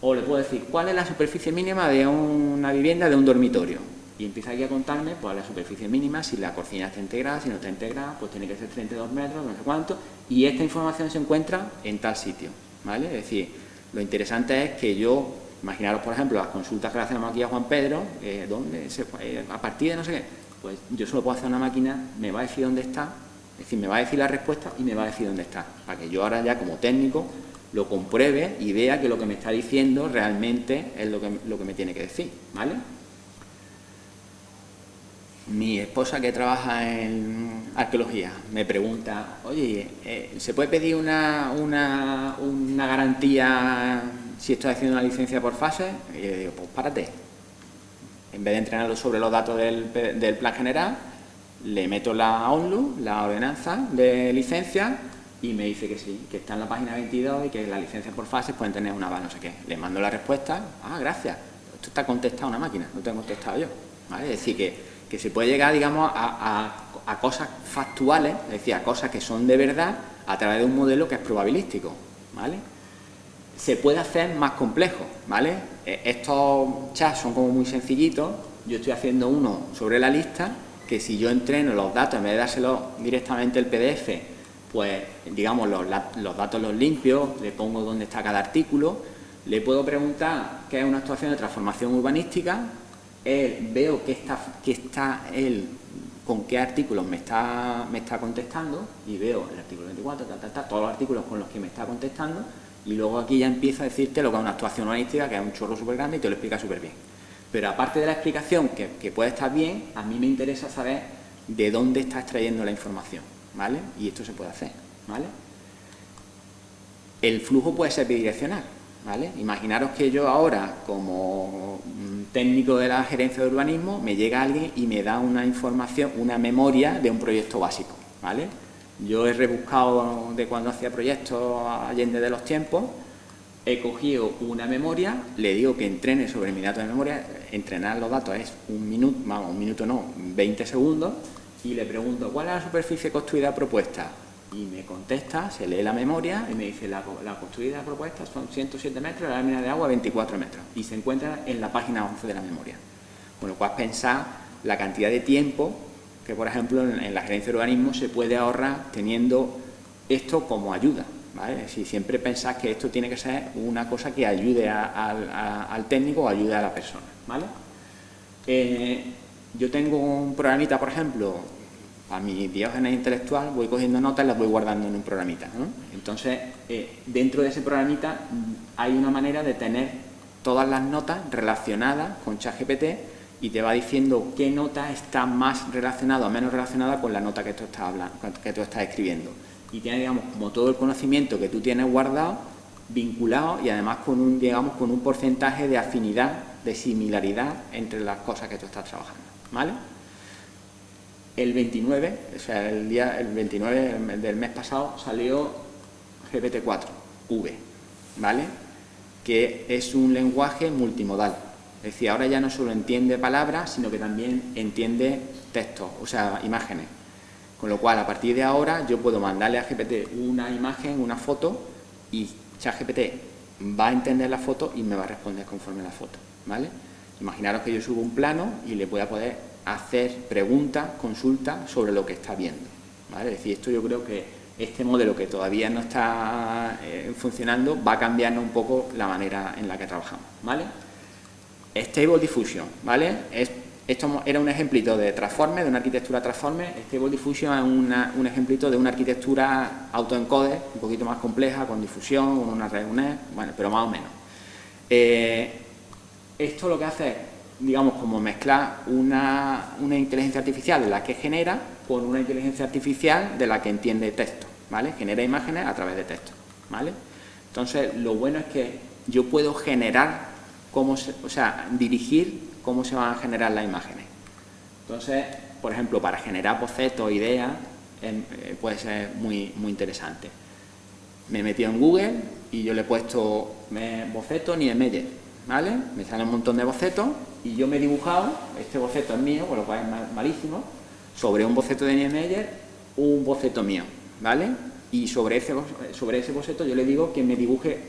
Speaker 2: O le puedo decir, ¿cuál es la superficie mínima de una vivienda, de un dormitorio? Y empieza aquí a contarme, pues la superficie mínima, si la cocina está integrada, si no está integrada, pues tiene que ser 32 metros, no sé cuánto, y esta información se encuentra en tal sitio, ¿vale? Es decir, lo interesante es que yo... Imaginaros, por ejemplo, las consultas que le hacemos aquí a Juan Pedro, a partir de no sé qué, pues yo solo puedo hacer una máquina, me va a decir dónde está, es decir, me va a decir la respuesta y me va a decir dónde está, para que yo ahora ya como técnico lo compruebe y vea que lo que me está diciendo realmente es lo que me tiene que decir, ¿vale? Mi esposa, que trabaja en arqueología, me pregunta, oye, ¿se puede pedir una garantía si estoy haciendo una licencia por fase? Y yo digo, pues párate. En vez de entrenarlo sobre los datos del plan general, le meto la ONLU, la ordenanza de licencia, y me dice que sí, que está en la página 22 y que las licencias por fases pueden tener una no sé qué. Le mando la respuesta, gracias, esto está contestado una máquina, no te he contestado yo, ¿vale? Es decir, que se puede llegar, digamos, a cosas factuales, es decir, a cosas que son de verdad a través de un modelo que es probabilístico. ¿vale? Se puede hacer más complejo, ¿vale? Estos chats son como muy sencillitos. Yo estoy haciendo uno sobre la lista, que si yo entreno los datos, en vez de dárselo directamente el PDF, pues, digamos, los datos los limpio, le pongo dónde está cada artículo, le puedo preguntar qué es una actuación de transformación urbanística, veo con qué artículos me está contestando, y veo el artículo 24, todos los artículos con los que me está contestando, y luego aquí ya empieza a decirte lo que es una actuación urbanística, que es un chorro súper grande y te lo explica súper bien. Pero aparte de la explicación, que puede estar bien, a mí me interesa saber de dónde está extrayendo la información, ¿vale? Y esto se puede hacer, ¿vale? El flujo puede ser bidireccional, ¿vale? Imaginaros que yo ahora, como técnico de la gerencia de urbanismo, me llega alguien y me da una información, una memoria de un proyecto básico, ¿vale? Yo he rebuscado de cuando hacía proyectos allende de los tiempos, he cogido una memoria, le digo que entrene sobre mi dato de memoria, entrenar los datos es 20 segundos, y le pregunto, ¿cuál es la superficie construida propuesta? Y me contesta, se lee la memoria y me dice, la construida propuesta son 107 metros, la lámina de agua 24 metros, y se encuentra en la página 11 de la memoria. Con lo cual, pensar la cantidad de tiempo que, por ejemplo, en la gerencia de urbanismo se puede ahorrar teniendo esto como ayuda, ¿vale? Si siempre pensás que esto tiene que ser una cosa que ayude al técnico o ayude a la persona, ¿vale? Yo tengo un programita, por ejemplo, a mi Diógenes intelectual, voy cogiendo notas y las voy guardando en un programita, ¿no? Entonces, dentro de ese programita hay una manera de tener todas las notas relacionadas con ChatGPT, y te va diciendo qué nota está más relacionada o menos relacionada con la nota que tú estás escribiendo. Y tiene, digamos, como todo el conocimiento que tú tienes guardado, vinculado, y además con un porcentaje de afinidad, de similaridad entre las cosas que tú estás trabajando, ¿vale? El 29, o sea, el 29 del mes pasado salió GPT-4V, ¿vale? Que es un lenguaje multimodal. Es decir, ahora ya no solo entiende palabras, sino que también entiende textos, o sea, imágenes. Con lo cual, a partir de ahora, yo puedo mandarle a GPT una imagen, una foto, y ChatGPT va a entender la foto y me va a responder conforme a la foto, ¿vale? Imaginaros que yo subo un plano y le voy a poder hacer preguntas, consultas sobre lo que está viendo, ¿vale? Es decir, esto yo creo que este modelo, que todavía no está funcionando, va a cambiarnos un poco la manera en la que trabajamos, ¿vale? Stable Diffusion, ¿vale? Esto era un ejemplito de Transformer, de una arquitectura Transformer. Stable Diffusion es un ejemplito de una arquitectura autoencode, un poquito más compleja, con difusión, con una red UNED, bueno, pero más o menos. Esto lo que hace es, digamos, como mezclar una inteligencia artificial de la que genera con una inteligencia artificial de la que entiende texto, ¿vale? Genera imágenes a través de texto, ¿vale? Entonces, lo bueno es que yo puedo generar dirigir cómo se van a generar las imágenes. Entonces, por ejemplo, para generar bocetos, ideas, puede ser muy, muy interesante. Me he metido en Google y yo le he puesto boceto Niemeyer, ¿vale? Me sale un montón de bocetos y yo me he dibujado, este boceto es mío, con lo cual es malísimo, sobre un boceto de Niemeyer, un boceto mío, ¿vale? Y sobre ese boceto yo le digo que me dibuje,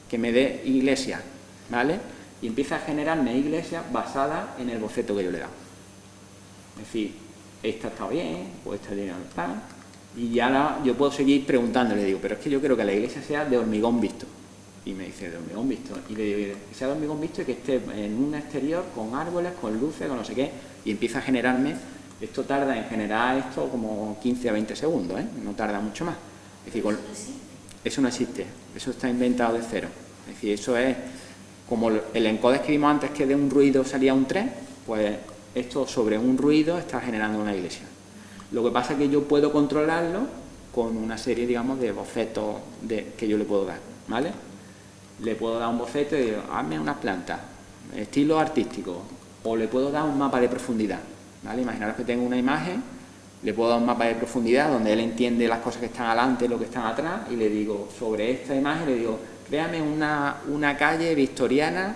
Speaker 2: que me dé iglesia, ¿vale? Y empieza a generarme iglesias basadas en el boceto que yo le he dado. Es decir, esta está bien, pues esta no está. Y ya yo puedo seguir preguntando, le digo, pero es que yo quiero que la iglesia sea de hormigón visto. Y me dice, de hormigón visto. Y le digo, que sea de hormigón visto y que esté en un exterior con árboles, con luces, con no sé qué. Y empieza a generarme, esto tarda en generar esto como 15 a 20 segundos, ¿eh? No tarda mucho más. Es decir, eso no existe, eso está inventado de cero. Es decir, eso es como el encode que vimos antes, que de un ruido salía un tren, pues esto sobre un ruido está generando una iglesia. Lo que pasa es que yo puedo controlarlo con una serie, digamos, de bocetos que yo le puedo dar, ¿vale? Le puedo dar un boceto y digo, hazme unas plantas, estilo artístico, o le puedo dar un mapa de profundidad, ¿vale? Imaginaros que tengo una imagen, le puedo dar un mapa de profundidad donde él entiende las cosas que están adelante, lo que están atrás, y le digo, sobre esta imagen, le digo, créame una calle victoriana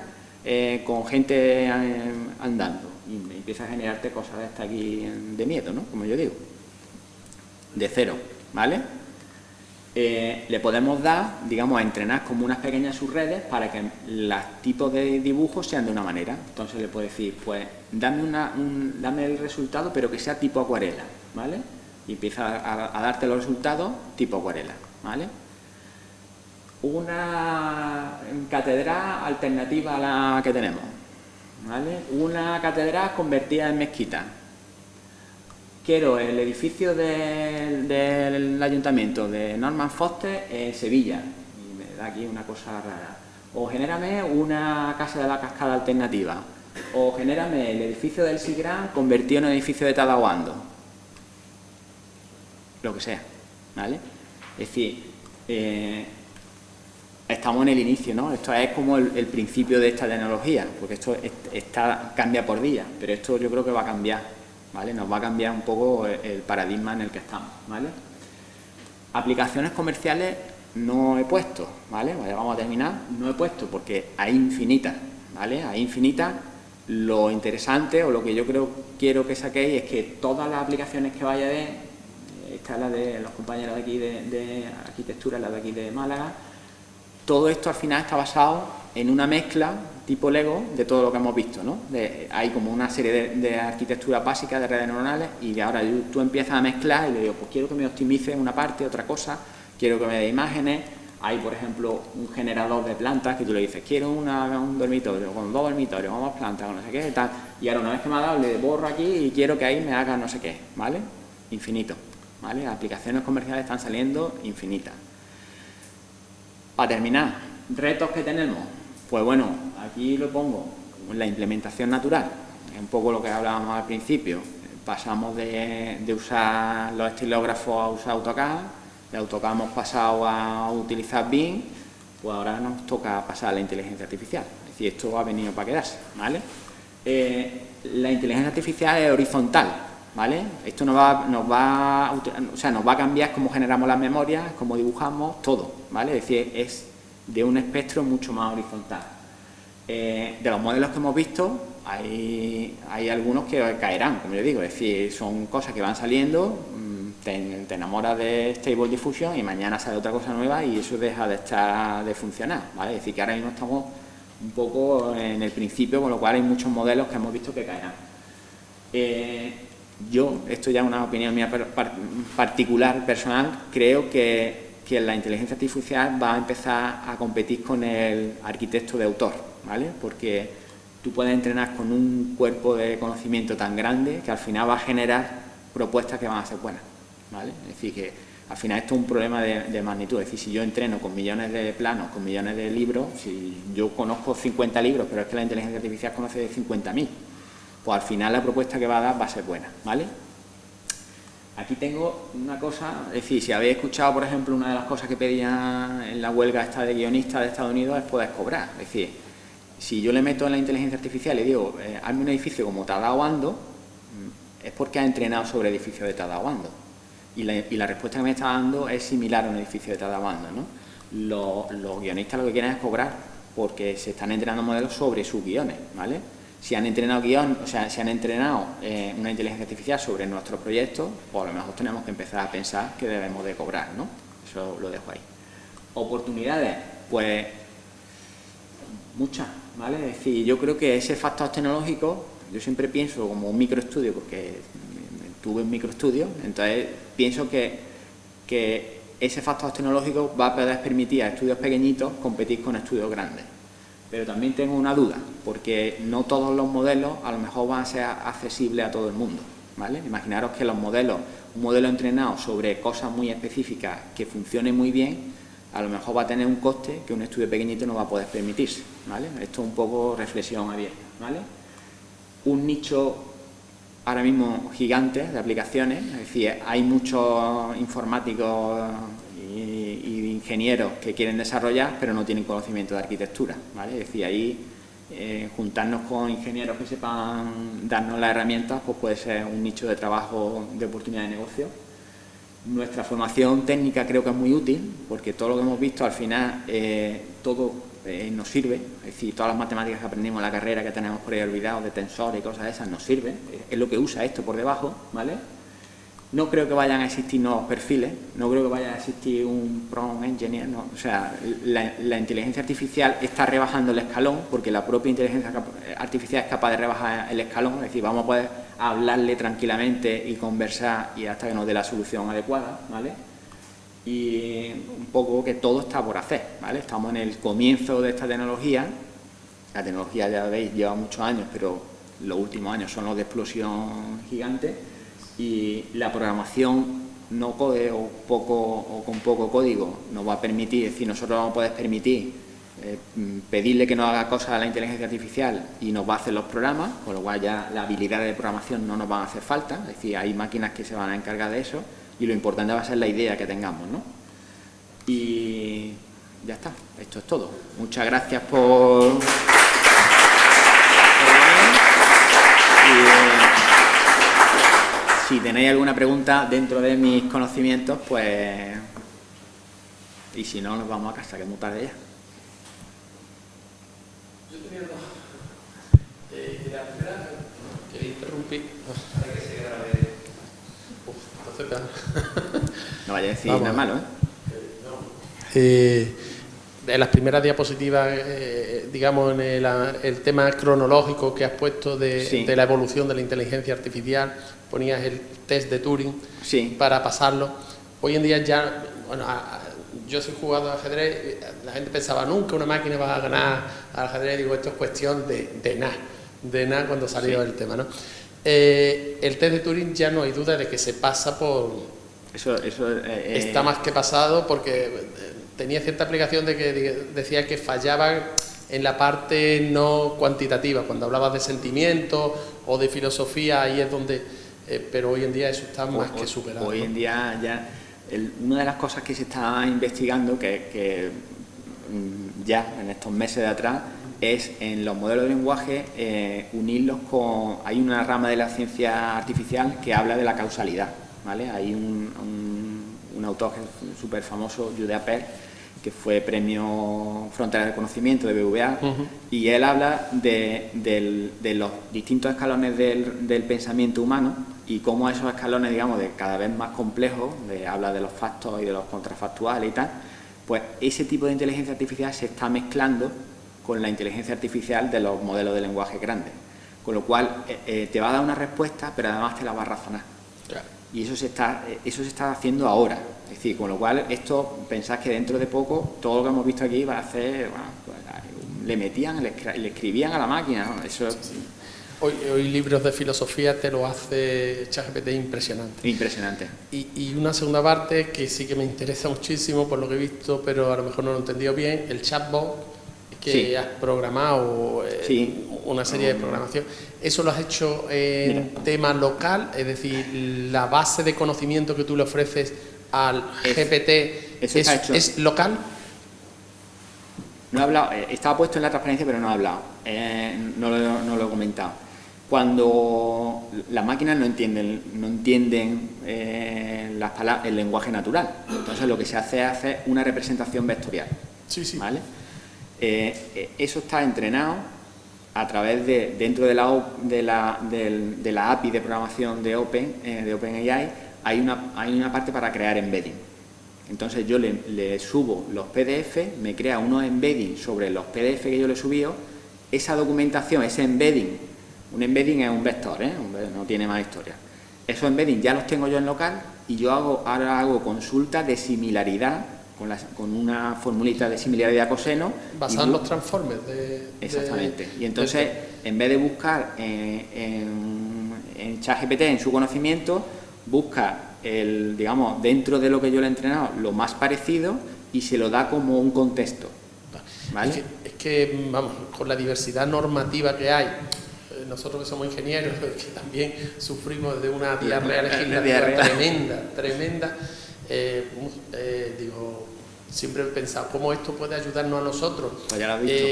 Speaker 2: con gente andando. Y me empieza a generarte cosas de esta aquí de miedo, ¿no? Como yo digo. De cero, ¿vale? le podemos dar, digamos, a entrenar como unas pequeñas subredes para que los tipos de dibujos sean de una manera. Entonces le puedo decir, pues dame el resultado, pero que sea tipo acuarela, ¿vale? Y empieza a darte los resultados tipo acuarela, ¿vale? Una catedral alternativa a la que tenemos, ¿vale? Una catedral convertida en mezquita. Quiero el edificio del ayuntamiento de Norman Foster en Sevilla, y me da aquí una cosa rara. O genérame una casa de la cascada alternativa, o genérame el edificio del Sigran convertido en el edificio de Tadahuando. Lo que sea, ¿vale? Es decir, estamos en el inicio, ¿no? Esto es como el principio de esta tecnología, porque esto cambia por día, pero esto yo creo que va a cambiar, ¿vale? Nos va a cambiar un poco el paradigma en el que estamos, ¿vale? Aplicaciones comerciales no he puesto, ¿vale? Ya vamos a terminar. No he puesto porque hay infinitas, ¿vale? Hay infinitas. Lo interesante o lo que yo quiero que saquéis es que todas las aplicaciones que vaya a ver, esta es la de los compañeros de aquí de arquitectura, la de aquí de Málaga, todo esto al final está basado en una mezcla tipo Lego de todo lo que hemos visto, ¿no? Hay como una serie de arquitecturas básicas de redes neuronales y ahora tú empiezas a mezclar y le digo, pues quiero que me optimice una parte, otra cosa, quiero que me dé imágenes. Hay, por ejemplo, un generador de plantas que tú le dices, quiero un dormitorio con 2 dormitorios, con 2 plantas, con no sé qué, tal. Y ahora una vez que me ha dado, le borro aquí y quiero que ahí me haga no sé qué, ¿vale? Infinito, ¿vale? Las aplicaciones comerciales están saliendo infinitas. Para terminar, retos que tenemos, pues bueno, aquí lo pongo, la implementación natural, es un poco lo que hablábamos al principio. Pasamos de usar los estilógrafos a usar AutoCAD, de AutoCAD hemos pasado a utilizar BIM, pues ahora nos toca pasar a la inteligencia artificial, es decir, esto ha venido para quedarse, ¿vale? La inteligencia artificial es horizontal, ¿vale? Esto nos va a cambiar cómo generamos las memorias, cómo dibujamos, todo, ¿vale? Es decir, es de un espectro mucho más horizontal. De los modelos que hemos visto, hay algunos que caerán, como yo digo, es decir, son cosas que van saliendo, te enamoras de Stable Diffusion y mañana sale otra cosa nueva y eso deja de funcionar, ¿vale? Es decir, que ahora mismo estamos un poco en el principio, con lo cual hay muchos modelos que hemos visto que caerán. Yo, esto ya es una opinión mía particular, personal, creo que la inteligencia artificial va a empezar a competir con el arquitecto de autor, ¿vale? Porque tú puedes entrenar con un cuerpo de conocimiento tan grande que al final va a generar propuestas que van a ser buenas, ¿vale? Es decir, que al final esto es un problema de magnitud, es decir, si yo entreno con millones de planos, con millones de libros, si yo conozco 50 libros, pero es que la inteligencia artificial conoce de 50.000, pues al final la propuesta que va a dar va a ser buena, ¿vale? Aquí tengo una cosa, es decir, si habéis escuchado, por ejemplo, una de las cosas que pedían en la huelga esta de guionistas de Estados Unidos es poder cobrar. Es decir, si yo le meto en la inteligencia artificial y digo, hazme un edificio como Tadahuando, es porque ha entrenado sobre el edificio de Tadahuando. Y la respuesta que me está dando es similar a un edificio de Tadahuando, ¿no? Los guionistas lo que quieren es cobrar porque se están entrenando modelos sobre sus guiones, ¿vale? Si han entrenado si han entrenado una inteligencia artificial sobre nuestros proyectos, pues a lo mejor tenemos que empezar a pensar que debemos de cobrar, ¿no? Eso lo dejo ahí. Oportunidades, pues muchas, ¿vale? Es decir, yo creo que ese factor tecnológico, yo siempre pienso como un microestudio, porque tuve un microestudio, entonces pienso que ese factor tecnológico va a poder permitir a estudios pequeñitos competir con estudios grandes. Pero también tengo una duda, porque no todos los modelos a lo mejor van a ser accesibles a todo el mundo, ¿vale? Imaginaros que un modelo entrenado sobre cosas muy específicas que funcione muy bien, a lo mejor va a tener un coste que un estudio pequeñito no va a poder permitirse, ¿vale? Esto es un poco reflexión abierta, ¿vale? Un nicho ahora mismo gigante de aplicaciones, es decir, hay muchos informáticos y ingenieros que quieren desarrollar, pero no tienen conocimiento de arquitectura, ¿vale? Es decir, ahí juntarnos con ingenieros que sepan darnos las herramientas, pues puede ser un nicho de trabajo, de oportunidad de negocio. Nuestra formación técnica creo que es muy útil, porque todo lo que hemos visto al final, todo nos sirve, es decir, todas las matemáticas que aprendimos en la carrera que tenemos por ahí olvidados, de tensores y cosas de esas, nos sirven, es lo que usa esto por debajo, ¿vale? No creo que vayan a existir nuevos perfiles, no creo que vaya a existir un prompt engineer, no. O sea, la inteligencia artificial está rebajando el escalón, porque la propia inteligencia artificial es capaz de rebajar el escalón, es decir, vamos a poder hablarle tranquilamente y conversar y hasta que nos dé la solución adecuada, ¿vale? Y un poco que todo está por hacer, ¿vale? Estamos en el comienzo de esta tecnología. La tecnología, ya veis, lleva muchos años, pero los últimos años son los de explosión gigante, y la programación no code o con poco código nos va a permitir, es decir, nosotros vamos a poder permitir pedirle que nos haga cosas a la inteligencia artificial y nos va a hacer los programas, con lo cual ya la habilidad de programación no nos van a hacer falta, es decir, hay máquinas que se van a encargar de eso, y lo importante va a ser la idea que tengamos, ¿no? Y ya está, esto es todo. Muchas gracias por si tenéis alguna pregunta dentro de mis conocimientos, pues... Y si no, nos vamos a casa, que es muy tarde ya.
Speaker 3: Yo tenía dos. La primera, que interrumpí. Para que se grabe. Entonces,
Speaker 2: no vaya a decir nada malo,
Speaker 3: ¿eh? De las primeras diapositivas, digamos, en el tema cronológico que has puesto de la evolución de la inteligencia artificial, ponías el test de Turing para pasarlo. Hoy en día ya, bueno, yo soy jugador de ajedrez, la gente pensaba, nunca una máquina va a ganar al ajedrez, digo, esto es cuestión de nada cuando salió el tema, ¿no? El test de Turing ya no hay duda de que se pasa por... Eso está más que pasado, porque tenía cierta aplicación de que decía que fallaba en la parte no cuantitativa, cuando hablabas de sentimientos o de filosofía, ahí es donde... pero hoy en día eso está más que superado.
Speaker 2: Hoy en día ya... una de las cosas que se está investigando, que ya en estos meses de atrás, es en los modelos de lenguaje unirlos con... Hay una rama de la ciencia artificial que habla de la causalidad, ¿vale? Hay un autor súper famoso, Jude Appel, que fue premio Frontera del Conocimiento de BVA, y él habla de los distintos escalones del pensamiento humano y cómo esos escalones, digamos, de cada vez más complejos, habla de los factos y de los contrafactuales y tal, pues ese tipo de inteligencia artificial se está mezclando con la inteligencia artificial de los modelos de lenguaje grandes, con lo cual te va a dar una respuesta, pero además te la va a razonar. Claro. Y eso se está haciendo ahora. Es decir, con lo cual, esto, pensad que dentro de poco, todo lo que hemos visto aquí va a hacer, bueno, pues, le metían, le escribían a la máquina, ¿no? Eso... Sí.
Speaker 3: Hoy libros de filosofía te lo hace ChatGPT impresionante.
Speaker 2: Impresionante.
Speaker 3: Y una segunda parte que sí que me interesa muchísimo por lo que he visto, pero a lo mejor no lo he entendido bien, el chatbot que has programado, una serie de programación. ¿Eso lo has hecho en tema local? Es decir, la base de conocimiento que tú le ofreces al GPT ¿es local?
Speaker 2: No he hablado, estaba puesto en la transparencia, pero no he hablado, no lo he comentado. Cuando las máquinas no entienden las palabras, el lenguaje natural, entonces lo que se hace es hacer una representación vectorial. ¿Vale? Eso está entrenado a través de, dentro de la API de programación de OpenAI, hay una parte para crear embedding. Entonces yo le subo los PDF, me crea unos embedding sobre los PDF que yo le he subido, esa documentación, ese embedding, un embedding es un vector, no tiene más historia. Esos embedding ya los tengo yo en local y yo ahora hago consultas de similaridad con una formulita de similaridad coseno.
Speaker 3: Basado en los transformers.
Speaker 2: Exactamente. Y entonces, en vez de buscar en ChatGPT, en su conocimiento, busca digamos, dentro de lo que yo le he entrenado, lo más parecido y se lo da como un contexto. ¿Vale?
Speaker 3: Es que, vamos, con la diversidad normativa que hay, nosotros que somos ingenieros, que también sufrimos de una diarrea legislativa tremenda, digo, siempre he pensado cómo esto puede ayudarnos a nosotros.
Speaker 2: Pues ya lo has visto.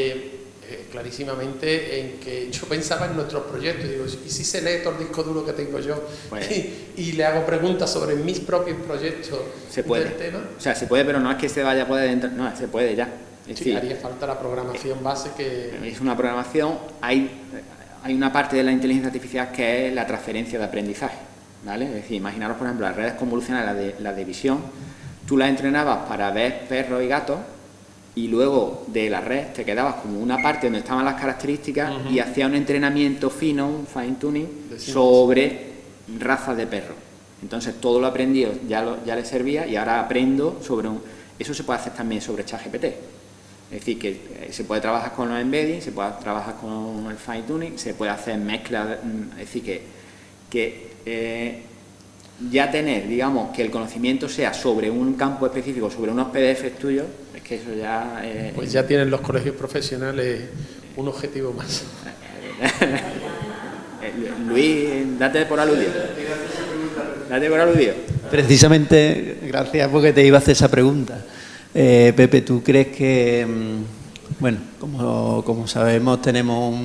Speaker 3: Clarísimamente en que yo pensaba en nuestros proyectos, digo, ¿y si se lee todo el disco duro que tengo yo? Pues, y le hago preguntas sobre mis propios proyectos
Speaker 2: del
Speaker 3: tema?
Speaker 2: O sea, se puede, pero no es que se vaya a poder entrar, no, se puede ya.
Speaker 3: Sí, haría falta la programación base que...
Speaker 2: Es una programación, hay una parte de la inteligencia artificial que es la transferencia de aprendizaje, ¿vale? Es decir, imaginaros, por ejemplo, las redes convolucionales, las de visión, tú las entrenabas para ver perros y gatos, y luego de la red te quedabas como una parte donde estaban las características y hacías un entrenamiento fino, un fine tuning, sobre razas de perros. Entonces todo lo aprendido ya le servía, y ahora aprendo sobre eso se puede hacer también sobre ChatGPT. Es decir, que se puede trabajar con los embeddings, se puede trabajar con el fine tuning, se puede hacer mezclas, es decir, que ya tener, digamos, que el conocimiento sea sobre un campo específico, sobre unos PDFs tuyos, es que eso ya...
Speaker 3: pues ya tienen los colegios profesionales un objetivo más.
Speaker 2: Luis, date por aludido. Date por aludido.
Speaker 1: Precisamente, gracias, porque te iba a hacer esa pregunta. Pepe, ¿tú crees que, bueno, como sabemos, tenemos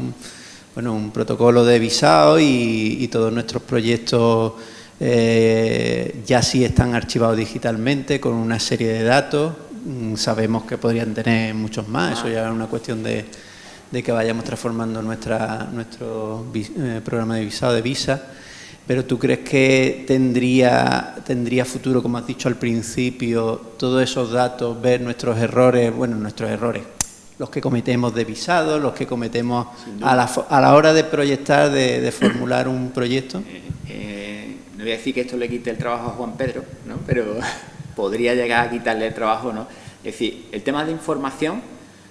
Speaker 1: un protocolo de visado y todos nuestros proyectos ya sí están archivados digitalmente con una serie de datos? Sabemos que podrían tener muchos más, eso ya es una cuestión de que vayamos transformando nuestro programa de visado de Visa. Pero ¿tú crees que tendría futuro, como has dicho al principio, todos esos datos, ver nuestros errores, los que cometemos de visado, los que cometemos a la hora de proyectar, de formular un proyecto?
Speaker 2: No voy a decir que esto le quite el trabajo a Juan Pedro, ¿no? Pero podría llegar a quitarle el trabajo, ¿no? Es decir, el tema de información,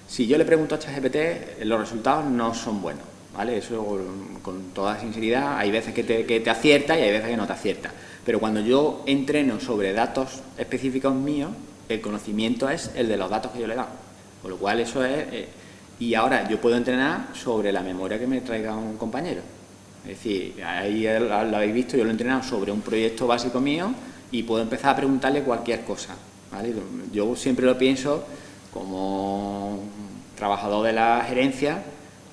Speaker 2: si yo le pregunto a ChatGPT, los resultados no son buenos, ¿vale? Eso con toda sinceridad, hay veces que te acierta y hay veces que no te acierta. Pero cuando yo entreno sobre datos específicos míos, el conocimiento es el de los datos que yo le he dado. Con lo cual eso es... y ahora yo puedo entrenar sobre la memoria que me traiga un compañero. Es decir, ahí lo habéis visto, yo lo he entrenado sobre un proyecto básico mío y puedo empezar a preguntarle cualquier cosa, ¿vale? Yo siempre lo pienso como trabajador de la gerencia,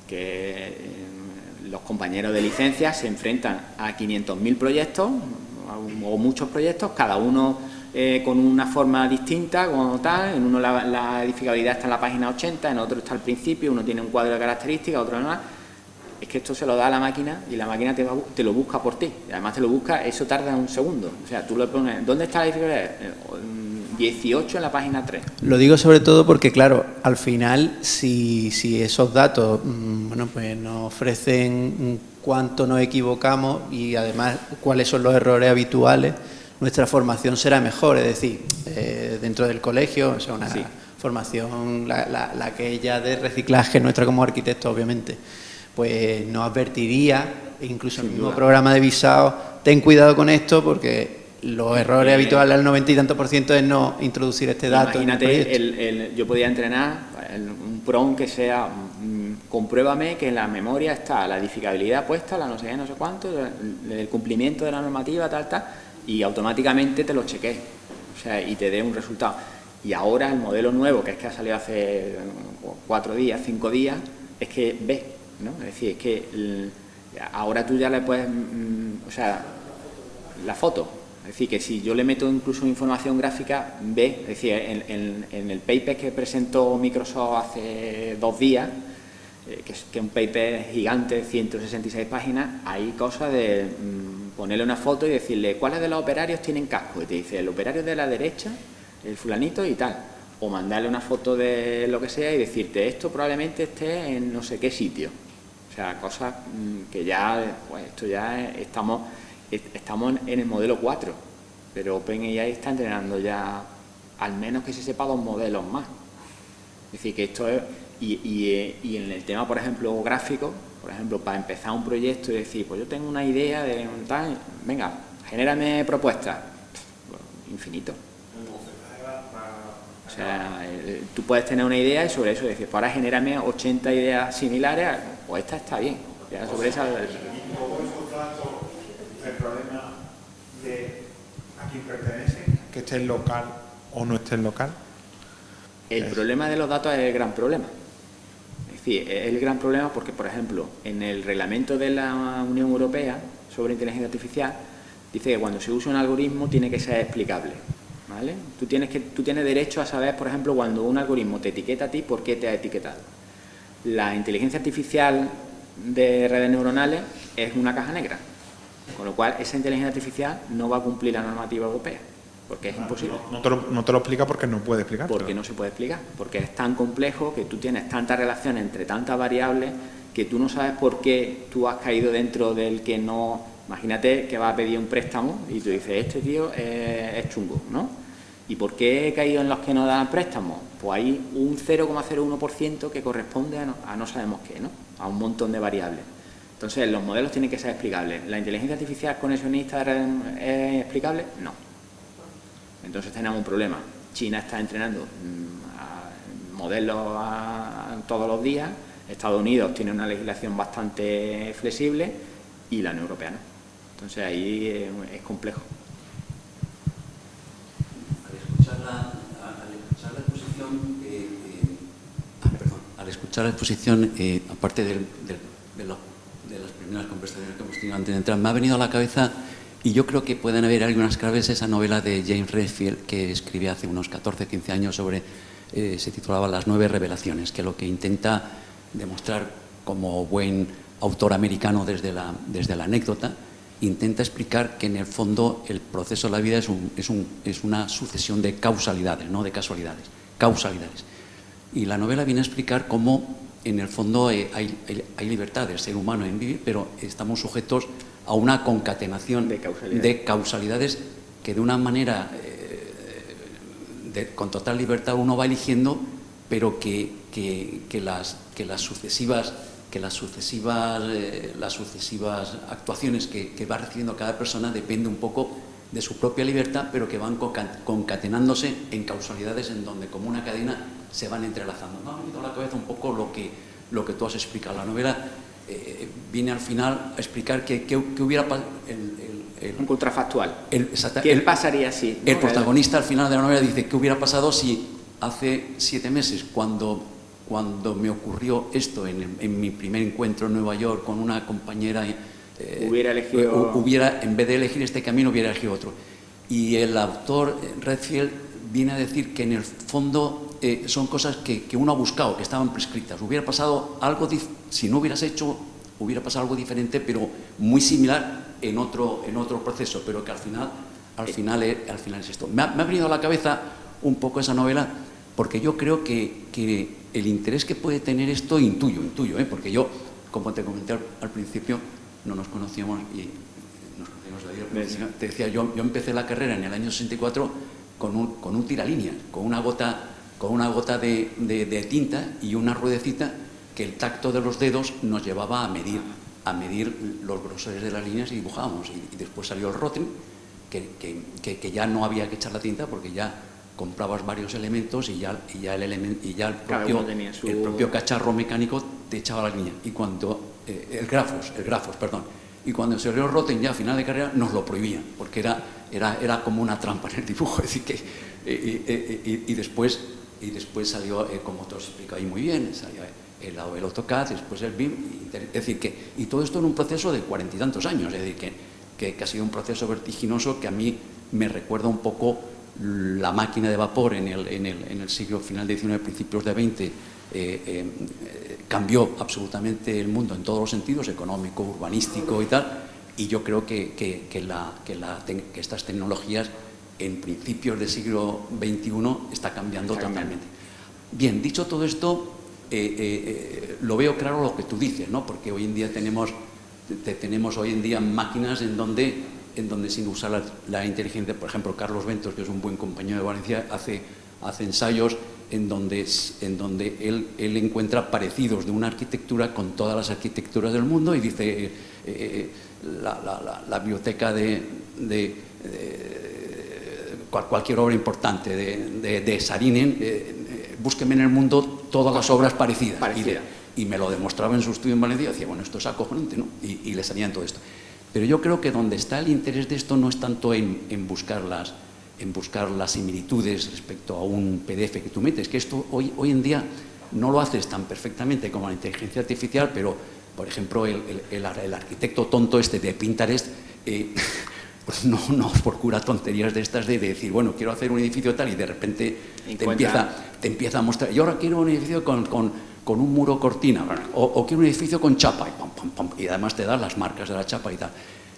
Speaker 2: que los compañeros de licencia se enfrentan a 500.000 proyectos o muchos proyectos, cada uno con una forma distinta, como tal. En uno la edificabilidad está en la página 80, en otro está al principio, uno tiene un cuadro de características, otro no. Es que esto se lo da a la máquina y la máquina te lo busca por ti. Y además te lo busca, eso tarda un segundo. O sea, tú le pones, ¿dónde está la edificabilidad? 18 en la página 3.
Speaker 1: Lo digo sobre todo porque, claro, al final, si esos datos pues nos ofrecen cuánto nos equivocamos y además cuáles son los errores habituales, nuestra formación será mejor. Es decir, dentro del colegio, o sea, una formación, la que ya de reciclaje nuestra como arquitectos, obviamente, pues nos advertiría, incluso el mismo programa de visado, ten cuidado con esto porque los errores habituales al 90 y tanto % es no introducir este dato.
Speaker 2: Imagínate, yo podía entrenar un PROM que sea, compruébame que en la memoria está la edificabilidad puesta, la no sé qué, no sé cuánto, el cumplimiento de la normativa, tal, y automáticamente te lo chequee, o sea, y te dé un resultado. Y ahora el modelo nuevo, que es que ha salido hace 4 días, 5 días, es que ve, ¿no? Es decir, es que ahora tú ya le puedes, o sea, la foto. Es decir, que si yo le meto incluso información gráfica, ve, es decir, en el paper que presentó Microsoft hace 2 días, que es un paper gigante, 166 páginas, hay cosas de ponerle una foto y decirle cuáles de los operarios tienen casco. Y te dice, el operario de la derecha, el fulanito y tal. O mandarle una foto de lo que sea y decirte, esto probablemente esté en no sé qué sitio. O sea, cosas que ya, pues esto ya estamos en el modelo 4, pero OpenAI está entrenando ya al menos que se sepa 2 modelos más. Es decir, que esto es... Y en el tema, por ejemplo, gráfico, por ejemplo, para empezar un proyecto y decir, pues yo tengo una idea de un tal, venga, genérame propuestas. Infinito. O sea, tú puedes tener una idea y sobre eso decir, pues ahora genérame 80 ideas similares, o esta está bien. Ya sobre esa...
Speaker 4: El problema de a quién pertenece, que esté en local o no esté en local.
Speaker 2: El problema de los datos es el gran problema. Es decir, es el gran problema porque, por ejemplo, en el reglamento de la Unión Europea sobre inteligencia artificial, dice que cuando se usa un algoritmo tiene que ser explicable, ¿vale? Tú tienes derecho a saber, por ejemplo, cuando un algoritmo te etiqueta a ti, por qué te ha etiquetado. La inteligencia artificial de redes neuronales es una caja negra. Con lo cual, esa inteligencia artificial no va a cumplir la normativa europea, porque es imposible.
Speaker 4: No te lo explica porque no puede explicar.
Speaker 2: Porque no se puede explicar, porque es tan complejo que tú tienes tantas relaciones entre tantas variables que tú no sabes por qué tú has caído dentro del que no... Imagínate que vas a pedir un préstamo y tú dices, este tío es chungo, ¿no? ¿Y por qué he caído en los que no dan préstamos? Pues hay un 0,01% que corresponde a no sabemos qué, ¿no? A un montón de variables. Entonces, los modelos tienen que ser explicables. ¿La inteligencia artificial conexionista es explicable? No. Entonces tenemos un problema. China está entrenando modelos todos los días, Estados Unidos tiene una legislación bastante flexible y la Unión Europea no. Entonces ahí es complejo.
Speaker 5: Al escuchar la exposición, aparte de las primeras conversaciones que hemos tenido antes de entrar, me ha venido a la cabeza, y yo creo que pueden haber algunas claves, esa novela de James Redfield que escribí hace unos 14, 15 años sobre, se titulaba Las 9 revelaciones, que lo que intenta demostrar como buen autor americano desde la anécdota, intenta explicar que en el fondo el proceso de la vida es una sucesión de causalidades, no de casualidades, causalidades. Y la novela viene a explicar cómo en el fondo hay libertad del ser humano en vivir, pero estamos sujetos a una concatenación de causalidades que de una manera con total libertad uno va eligiendo, pero que las sucesivas actuaciones que va recibiendo cada persona depende un poco de su propia libertad, pero que van concatenándose en causalidades en donde como una cadena se van entrelazando. Me ha venido a la cabeza un poco lo que tú has explicado. La novela viene al final a explicar que hubiera pasado...
Speaker 2: Un contrafactual. ¿Qué pasaría si...?
Speaker 5: El protagonista al final de la novela dice, ¿qué hubiera pasado si hace 7 meses, cuando me ocurrió esto en mi primer encuentro en Nueva York con una compañera, en vez de elegir este camino, hubiera elegido otro? Y el autor Redfield viene a decir que en el fondo son cosas que uno ha buscado, que estaban prescritas. Hubiera pasado algo, si no hubieras hecho, hubiera pasado algo diferente, pero muy similar en otro proceso, pero que al final es esto. Me ha venido a la cabeza un poco esa novela, porque yo creo que el interés que puede tener esto, intuyo, porque yo, como te comenté al principio, no nos conocíamos y nos conocimos de ahí. Te decía, yo empecé la carrera en el año 64 con un tiralíneas, con una gota de tinta y una ruedecita que el tacto de los dedos nos llevaba a medir los grosores de las líneas y dibujábamos. Y después salió el Rotem, que ya no había que echar la tinta porque ya comprabas varios elementos y ya el propio cacharro mecánico te echaba la línea. Y cuando el grafos, y cuando se salió el Rotem ya a final de carrera nos lo prohibían, porque era como una trampa en el dibujo. Es decir, y después salió, como te os explico ahí muy bien, salió el AutoCAD, después el BIM, es decir, y todo esto en un proceso de 40 y tantos años, es decir, que ha sido un proceso vertiginoso que a mí me recuerda un poco la máquina de vapor en el siglo final de XIX, principios de XX, cambió absolutamente el mundo en todos los sentidos, económico, urbanístico y tal, y yo creo que estas tecnologías en principios del siglo XXI está cambiando totalmente. Bien, dicho todo esto, lo veo claro lo que tú dices, ¿no? Porque hoy en día tenemos máquinas en donde sin usar la inteligencia, por ejemplo, Carlos Ventos, que es un buen compañero de Valencia, hace ensayos en donde él encuentra parecidos de una arquitectura con todas las arquitecturas del mundo y dice la biblioteca de cualquier obra importante de Saarinen, búsqueme en el mundo todas las obras parecidas. Y me lo demostraba en su estudio en Valencia y decía, bueno, esto es acojonante, ¿no? Y le salían todo esto. Pero yo creo que donde está el interés de esto no es tanto en buscar las similitudes respecto a un PDF que tú metes, que esto hoy en día no lo haces tan perfectamente como la inteligencia artificial, pero, por ejemplo, el arquitecto tonto este de Pinterest pues no os procura tonterías de estas de decir, bueno, quiero hacer un edificio tal y de repente te empieza a mostrar, yo ahora quiero un edificio con un muro cortina o quiero un edificio con chapa y además te da las marcas de la chapa y tal.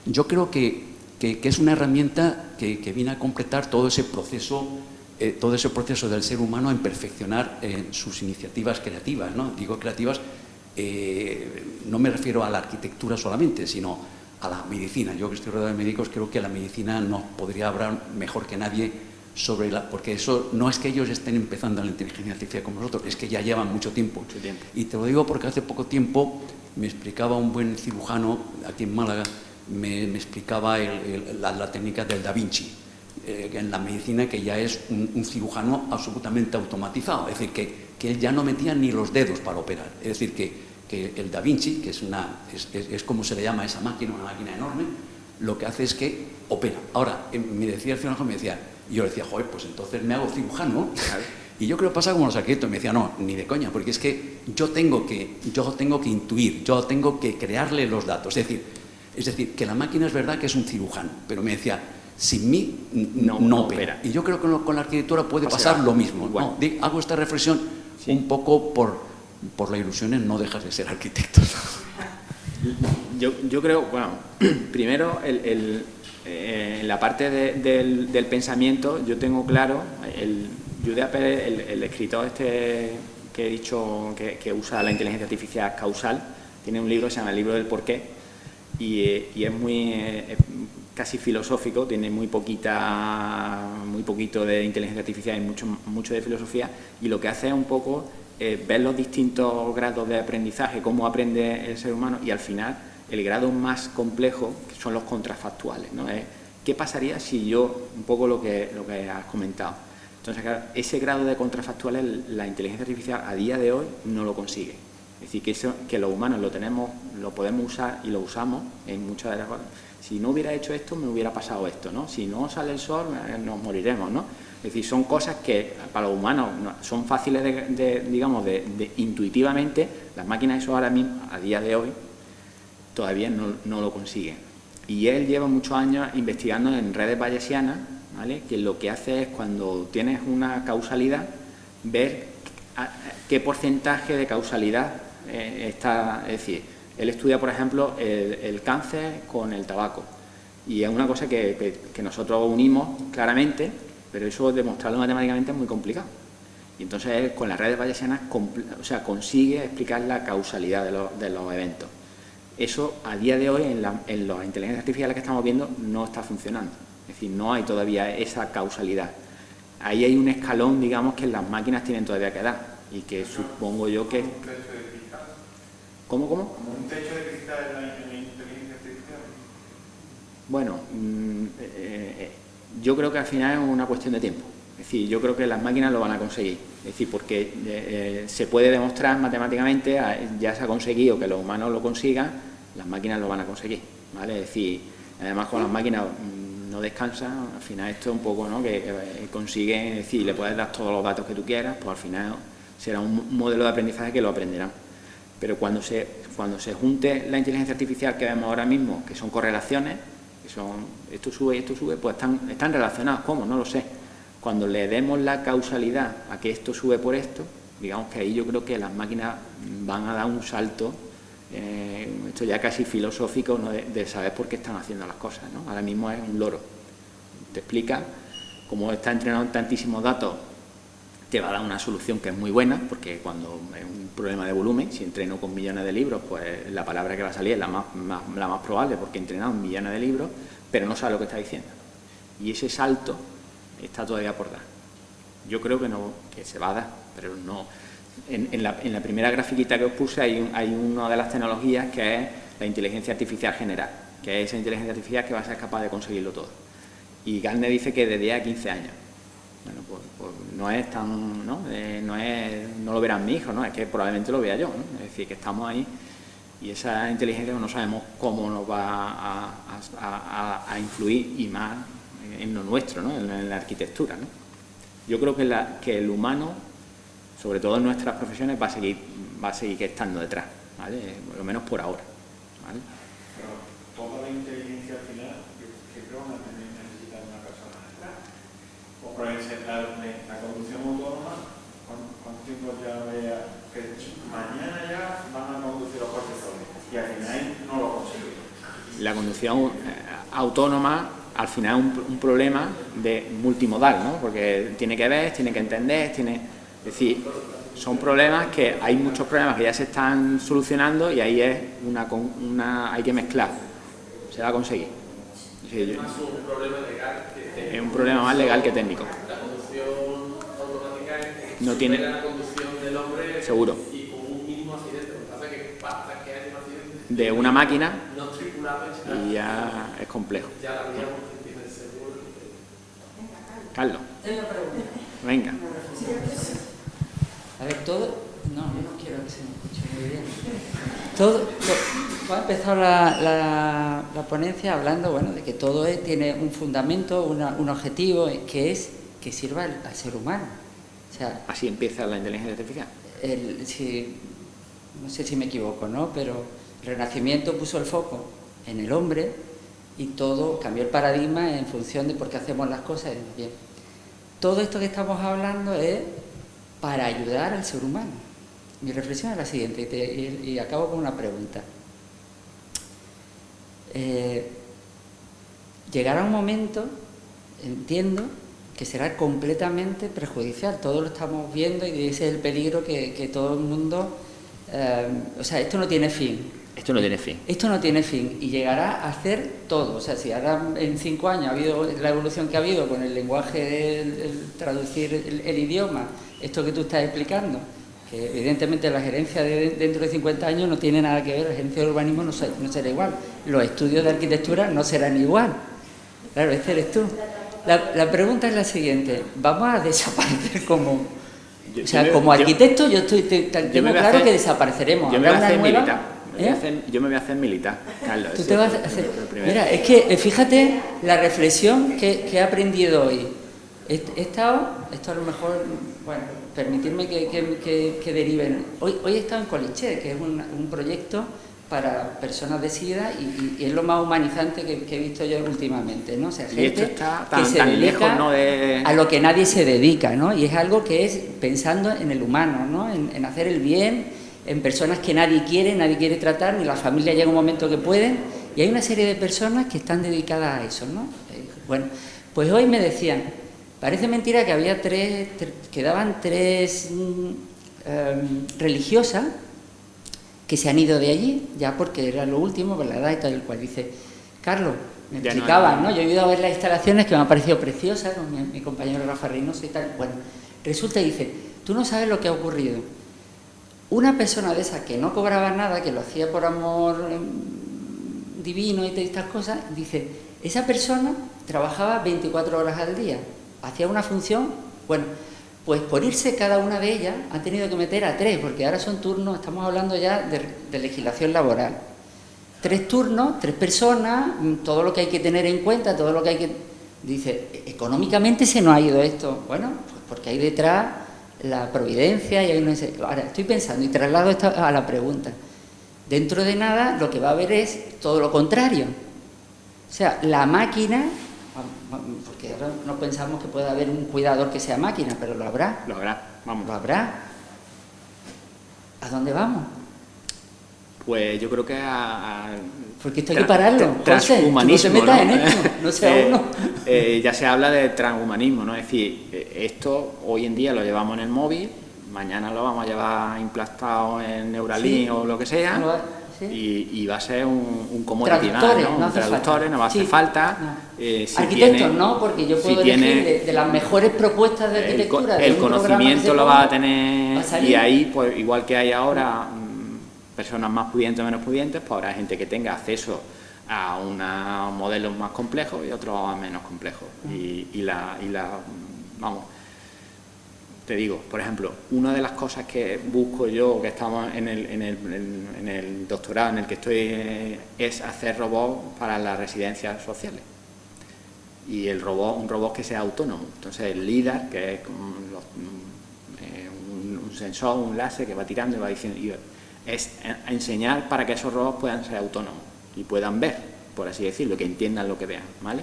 Speaker 5: Yo creo que es una herramienta que viene a completar todo ese proceso del ser humano en perfeccionar sus iniciativas creativas, ¿no? Digo creativas, no me refiero a la arquitectura solamente, sino a la medicina. Yo que estoy rodeado de médicos, creo que la medicina nos podría hablar mejor que nadie sobre porque eso no es que ellos estén empezando la inteligencia artificial como nosotros, es que ya llevan mucho tiempo. Y te lo digo porque hace poco tiempo me explicaba un buen cirujano aquí en Málaga, me explicaba la técnica del Da Vinci en la medicina, que ya es un cirujano absolutamente automatizado, es decir, que él ya no metía ni los dedos para operar, es decir, que el Da Vinci, que es como se le llama a esa máquina, una máquina enorme, lo que hace es que opera. Ahora, me decía el cirujano, y yo le decía, joder, pues entonces me hago cirujano. Y yo creo que pasa como los arquitectos, me decía, no, ni de coña, porque es que yo tengo que intuir, yo tengo que crearle los datos. Es decir, que la máquina es verdad que es un cirujano, pero me decía, sin mí no opera. Y yo creo que con la arquitectura puede pasar lo mismo. ¿No? Hago esta reflexión un poco por la ilusión en no dejar de ser arquitecto.
Speaker 2: Yo creo, bueno, primero en la parte del pensamiento yo tengo claro, Judea Pérez, el escritor que he dicho que usa la inteligencia artificial causal, tiene un libro que se llama El libro del porqué y es casi filosófico, tiene muy poquito de inteligencia artificial y mucho de filosofía, y lo que hace es un poco ver los distintos grados de aprendizaje, cómo aprende el ser humano, y al final el grado más complejo, que son los contrafactuales, ¿no? ¿Qué pasaría si yo, un poco lo que has comentado? Entonces, claro, ese grado de contrafactuales la inteligencia artificial a día de hoy no lo consigue. Es decir, que los humanos lo podemos usar y lo usamos en muchas de las cosas. Si no hubiera hecho esto, me hubiera pasado esto, ¿no? Si no sale el sol, nos moriremos, ¿no? Es decir, son cosas que para los humanos son fáciles de intuitivamente, las máquinas eso ahora mismo, a día de hoy, todavía no lo consiguen. Y él lleva muchos años investigando en redes bayesianas, ¿vale? Que lo que hace es, cuando tienes una causalidad, ver qué porcentaje de causalidad está. Es decir, él estudia, por ejemplo, el cáncer con el tabaco. Y es una cosa que nosotros unimos claramente, pero eso demostrarlo matemáticamente es muy complicado. Y entonces él, con las redes bayesianas, consigue explicar la causalidad de los eventos. Eso a día de hoy en las inteligencias artificiales que estamos viendo no está funcionando. Es decir, no hay todavía esa causalidad. Ahí hay un escalón, digamos, que las máquinas tienen todavía que dar y que supongo yo que...
Speaker 4: ¿Un techo de cristal?
Speaker 2: ¿Cómo?
Speaker 4: ¿Como un techo de cristal en la inteligencia artificial?
Speaker 2: Bueno, yo creo que al final es una cuestión de tiempo. Es decir, yo creo que las máquinas lo van a conseguir. Es decir, porque se puede demostrar matemáticamente, ya se ha conseguido que los humanos lo consigan, las máquinas lo van a conseguir, ¿vale? Es decir, además con las máquinas no descansan, al final esto es un poco, ¿no?, que consiguen, es decir, le puedes dar todos los datos que tú quieras, pues al final será un modelo de aprendizaje que lo aprenderán. Pero cuando se junte la inteligencia artificial que vemos ahora mismo, que son correlaciones, que son esto sube y esto sube, pues están relacionados. ¿Cómo? No lo sé. Cuando le demos la causalidad a que esto sube por esto, digamos que ahí yo creo que las máquinas van a dar un salto, esto ya casi filosófico, ¿no?, de saber por qué están haciendo las cosas, ¿no? Ahora mismo es un loro. Te explica, como está entrenado en tantísimos datos, te va a dar una solución que es muy buena, porque cuando es un problema de volumen, si entreno con millones de libros, pues la palabra que va a salir es la más probable, porque he entrenado en millones de libros, pero no sabe lo que está diciendo. Y ese salto está todavía por dar. Yo creo que se va a dar, pero no. En la primera grafiquita que os puse hay una de las tecnologías que es la inteligencia artificial general, que es esa inteligencia artificial que va a ser capaz de conseguirlo todo. Y Gartner dice que de 10 a 15 años. Bueno, pues no es tan, ¿no? No lo verán mis hijos, ¿no? Es que probablemente lo vea yo, ¿no? Es decir, que estamos ahí y esa inteligencia no sabemos cómo nos va a influir, y más en lo nuestro, ¿no?, en la arquitectura, ¿no? Yo creo que el humano, sobre todo en nuestras profesiones, va a seguir estando detrás, ¿vale? Por lo menos por ahora, ¿vale?
Speaker 4: Pero toda la inteligencia al final, que creo que necesita una persona detrás. O por ejemplo, la conducción autónoma, ¿cuánto tiempo ya vea que mañana ya van a conducir los coches solos? Y al final no lo consiguen.
Speaker 2: la conducción autónoma al final es un problema de multimodal, ¿no? Porque tiene que ver, tiene que entender, es decir, son problemas que hay muchos problemas que ya se están solucionando y ahí es hay que mezclar, se va a conseguir. Es un problema más legal que técnico.
Speaker 3: La conducción automática
Speaker 2: no tiene
Speaker 3: la conducción del hombre
Speaker 2: seguro
Speaker 3: y con un mínimo accidente. Lo que pasa es que basta que haya un accidente
Speaker 2: de una máquina
Speaker 3: no tripulable
Speaker 2: y ya es complejo.
Speaker 3: Ya la haríamos que tiene el seguro.
Speaker 2: Carlos, venga.
Speaker 6: A ver, todo... No, yo no quiero que se me escuche muy bien. Va a empezar la ponencia hablando, bueno, de que todo tiene un fundamento, un objetivo, que es que sirva al ser humano. O sea,
Speaker 2: así empieza la inteligencia artificial.
Speaker 6: No sé si me equivoco, ¿no? Pero el Renacimiento puso el foco en el hombre y todo cambió el paradigma en función de por qué hacemos las cosas. Bien, todo esto que estamos hablando es para ayudar al ser humano. Mi reflexión es la siguiente, y acabo con una pregunta. Llegará un momento, entiendo, que será completamente perjudicial. Todos lo estamos viendo y ese es el peligro que todo el mundo... o sea, esto no tiene fin.
Speaker 2: Esto no tiene fin.
Speaker 6: Esto no tiene fin y llegará a hacer todo. O sea, si ahora en 5 años ha habido la evolución que ha habido con el lenguaje, el traducir el idioma, esto que tú estás explicando, que evidentemente la gerencia dentro de 50 años no tiene nada que ver, la gerencia de urbanismo no será igual, los estudios de arquitectura no serán igual. Claro, este eres tú. La pregunta es la siguiente, ¿vamos a desaparecer como... O sea, como arquitecto yo tengo claro que desapareceremos.
Speaker 2: Yo me voy a hacer militar. Yo me voy a hacer militar, Carlos.
Speaker 6: Tú te vas a hacer... Mira, es que fíjate la reflexión que he aprendido hoy. Esto a lo mejor, bueno, permitirme que deriven. Hoy he estado en Coliche, que es un proyecto para personas de SIDA y es lo más humanizante que he visto yo últimamente, ¿no? O sea, gente
Speaker 2: y esto está
Speaker 6: que se dedica
Speaker 2: lejos, ¿no?
Speaker 6: a lo que nadie se dedica, ¿no? Y es algo que es pensando en el humano, ¿no? En hacer el bien, en personas que nadie quiere tratar, ni la familia llega un momento que pueden, y hay una serie de personas que están dedicadas a eso, ¿no? Bueno, pues hoy me decían, parece mentira que había quedaban tres religiosas que se han ido de allí, ya porque era lo último, por la edad y tal, el cual dice, Carlos, me explicaban, ¿no? Yo he ido a ver las instalaciones que me han parecido preciosas, con mi compañero Rafa Reynoso y tal. Bueno, resulta y dice, tú no sabes lo que ha ocurrido. Una persona de esas que no cobraba nada, que lo hacía por amor divino y estas cosas, dice, esa persona trabajaba 24 horas al día, hacía una función, bueno, pues por irse cada una de ellas han tenido que meter a 3, porque ahora son turnos, estamos hablando ya de legislación laboral. 3 turnos, 3 personas, todo lo que hay que tener en cuenta, todo lo que hay que... Dice, económicamente se nos ha ido esto. Bueno, pues porque hay detrás la providencia y hay una... Ahora, estoy pensando y traslado esto a la pregunta. Dentro de nada lo que va a haber es todo lo contrario. O sea, la máquina... Porque ahora no pensamos que pueda haber un cuidador que sea máquina, pero lo habrá.
Speaker 2: Lo habrá, vamos.
Speaker 6: Lo habrá. ¿A dónde vamos?
Speaker 2: Pues yo creo que
Speaker 6: porque esto hay que pararlo.
Speaker 2: Transhumanismo,
Speaker 6: no te metas en esto, no sea uno.
Speaker 2: Ya se habla de transhumanismo, ¿no? Es decir, esto hoy en día lo llevamos en el móvil, mañana lo vamos a llevar implantado en Neuralink o lo que sea. ¿Sí? Y va a ser un commodity, ¿no? Traductores, no va a hacer falta.
Speaker 6: No. Si arquitectos no, porque yo puedo elegir de las mejores propuestas de arquitectura.
Speaker 2: El conocimiento lo va a tener y ahí, pues igual que hay ahora personas más pudientes o menos pudientes, pues habrá gente que tenga acceso a unos modelos más complejos y otros a menos complejos. Vamos, te digo, por ejemplo, una de las cosas que busco yo, que estamos en el doctorado en el que estoy, es hacer robots para las residencias sociales. Y un robot que sea autónomo. Entonces el LIDAR, que es un sensor, un láser que va tirando y va diciendo, es enseñar para que esos robots puedan ser autónomos y puedan ver, por así decirlo, que entiendan lo que vean, ¿vale?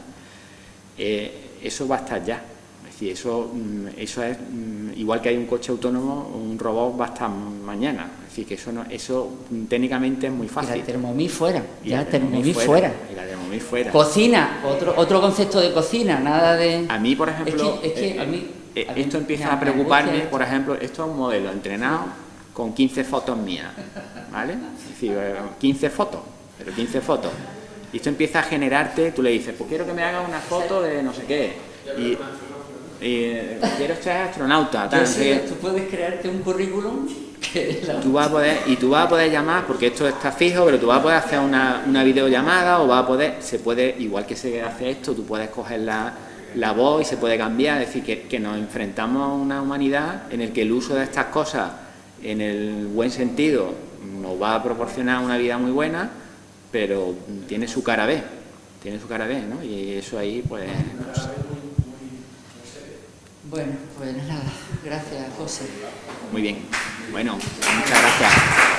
Speaker 2: Eso va a estar ya. Eso es igual que hay un coche autónomo, un robot va a estar mañana. Es decir, que eso técnicamente es muy fácil.
Speaker 6: Y la Thermomix fuera.
Speaker 2: Y la Thermomix fuera. muy fuera.
Speaker 6: Cocina, otro concepto de cocina, nada de...
Speaker 2: A mí, por ejemplo, esto empieza a preocuparme, por ejemplo, esto es un modelo entrenado con 15 fotos mías, ¿vale? Es decir, 15 fotos, pero 15 fotos. Y esto empieza a generarte, tú le dices, pues quiero que me hagas una foto de no sé qué, y quiero ser astronauta, tal,
Speaker 6: Tú puedes crearte un currículum que
Speaker 2: tú vas a poder llamar, porque esto está fijo, pero tú vas a poder hacer una videollamada o vas a poder, se puede, igual que se hace esto, tú puedes coger la voz y se puede cambiar, es decir, que nos enfrentamos a una humanidad en el que el uso de estas cosas, en el buen sentido, nos va a proporcionar una vida muy buena, pero tiene su cara B, ¿no? Y eso ahí, pues... no sé.
Speaker 6: Bueno, pues nada, gracias, José.
Speaker 2: Muy bien, bueno, muchas gracias.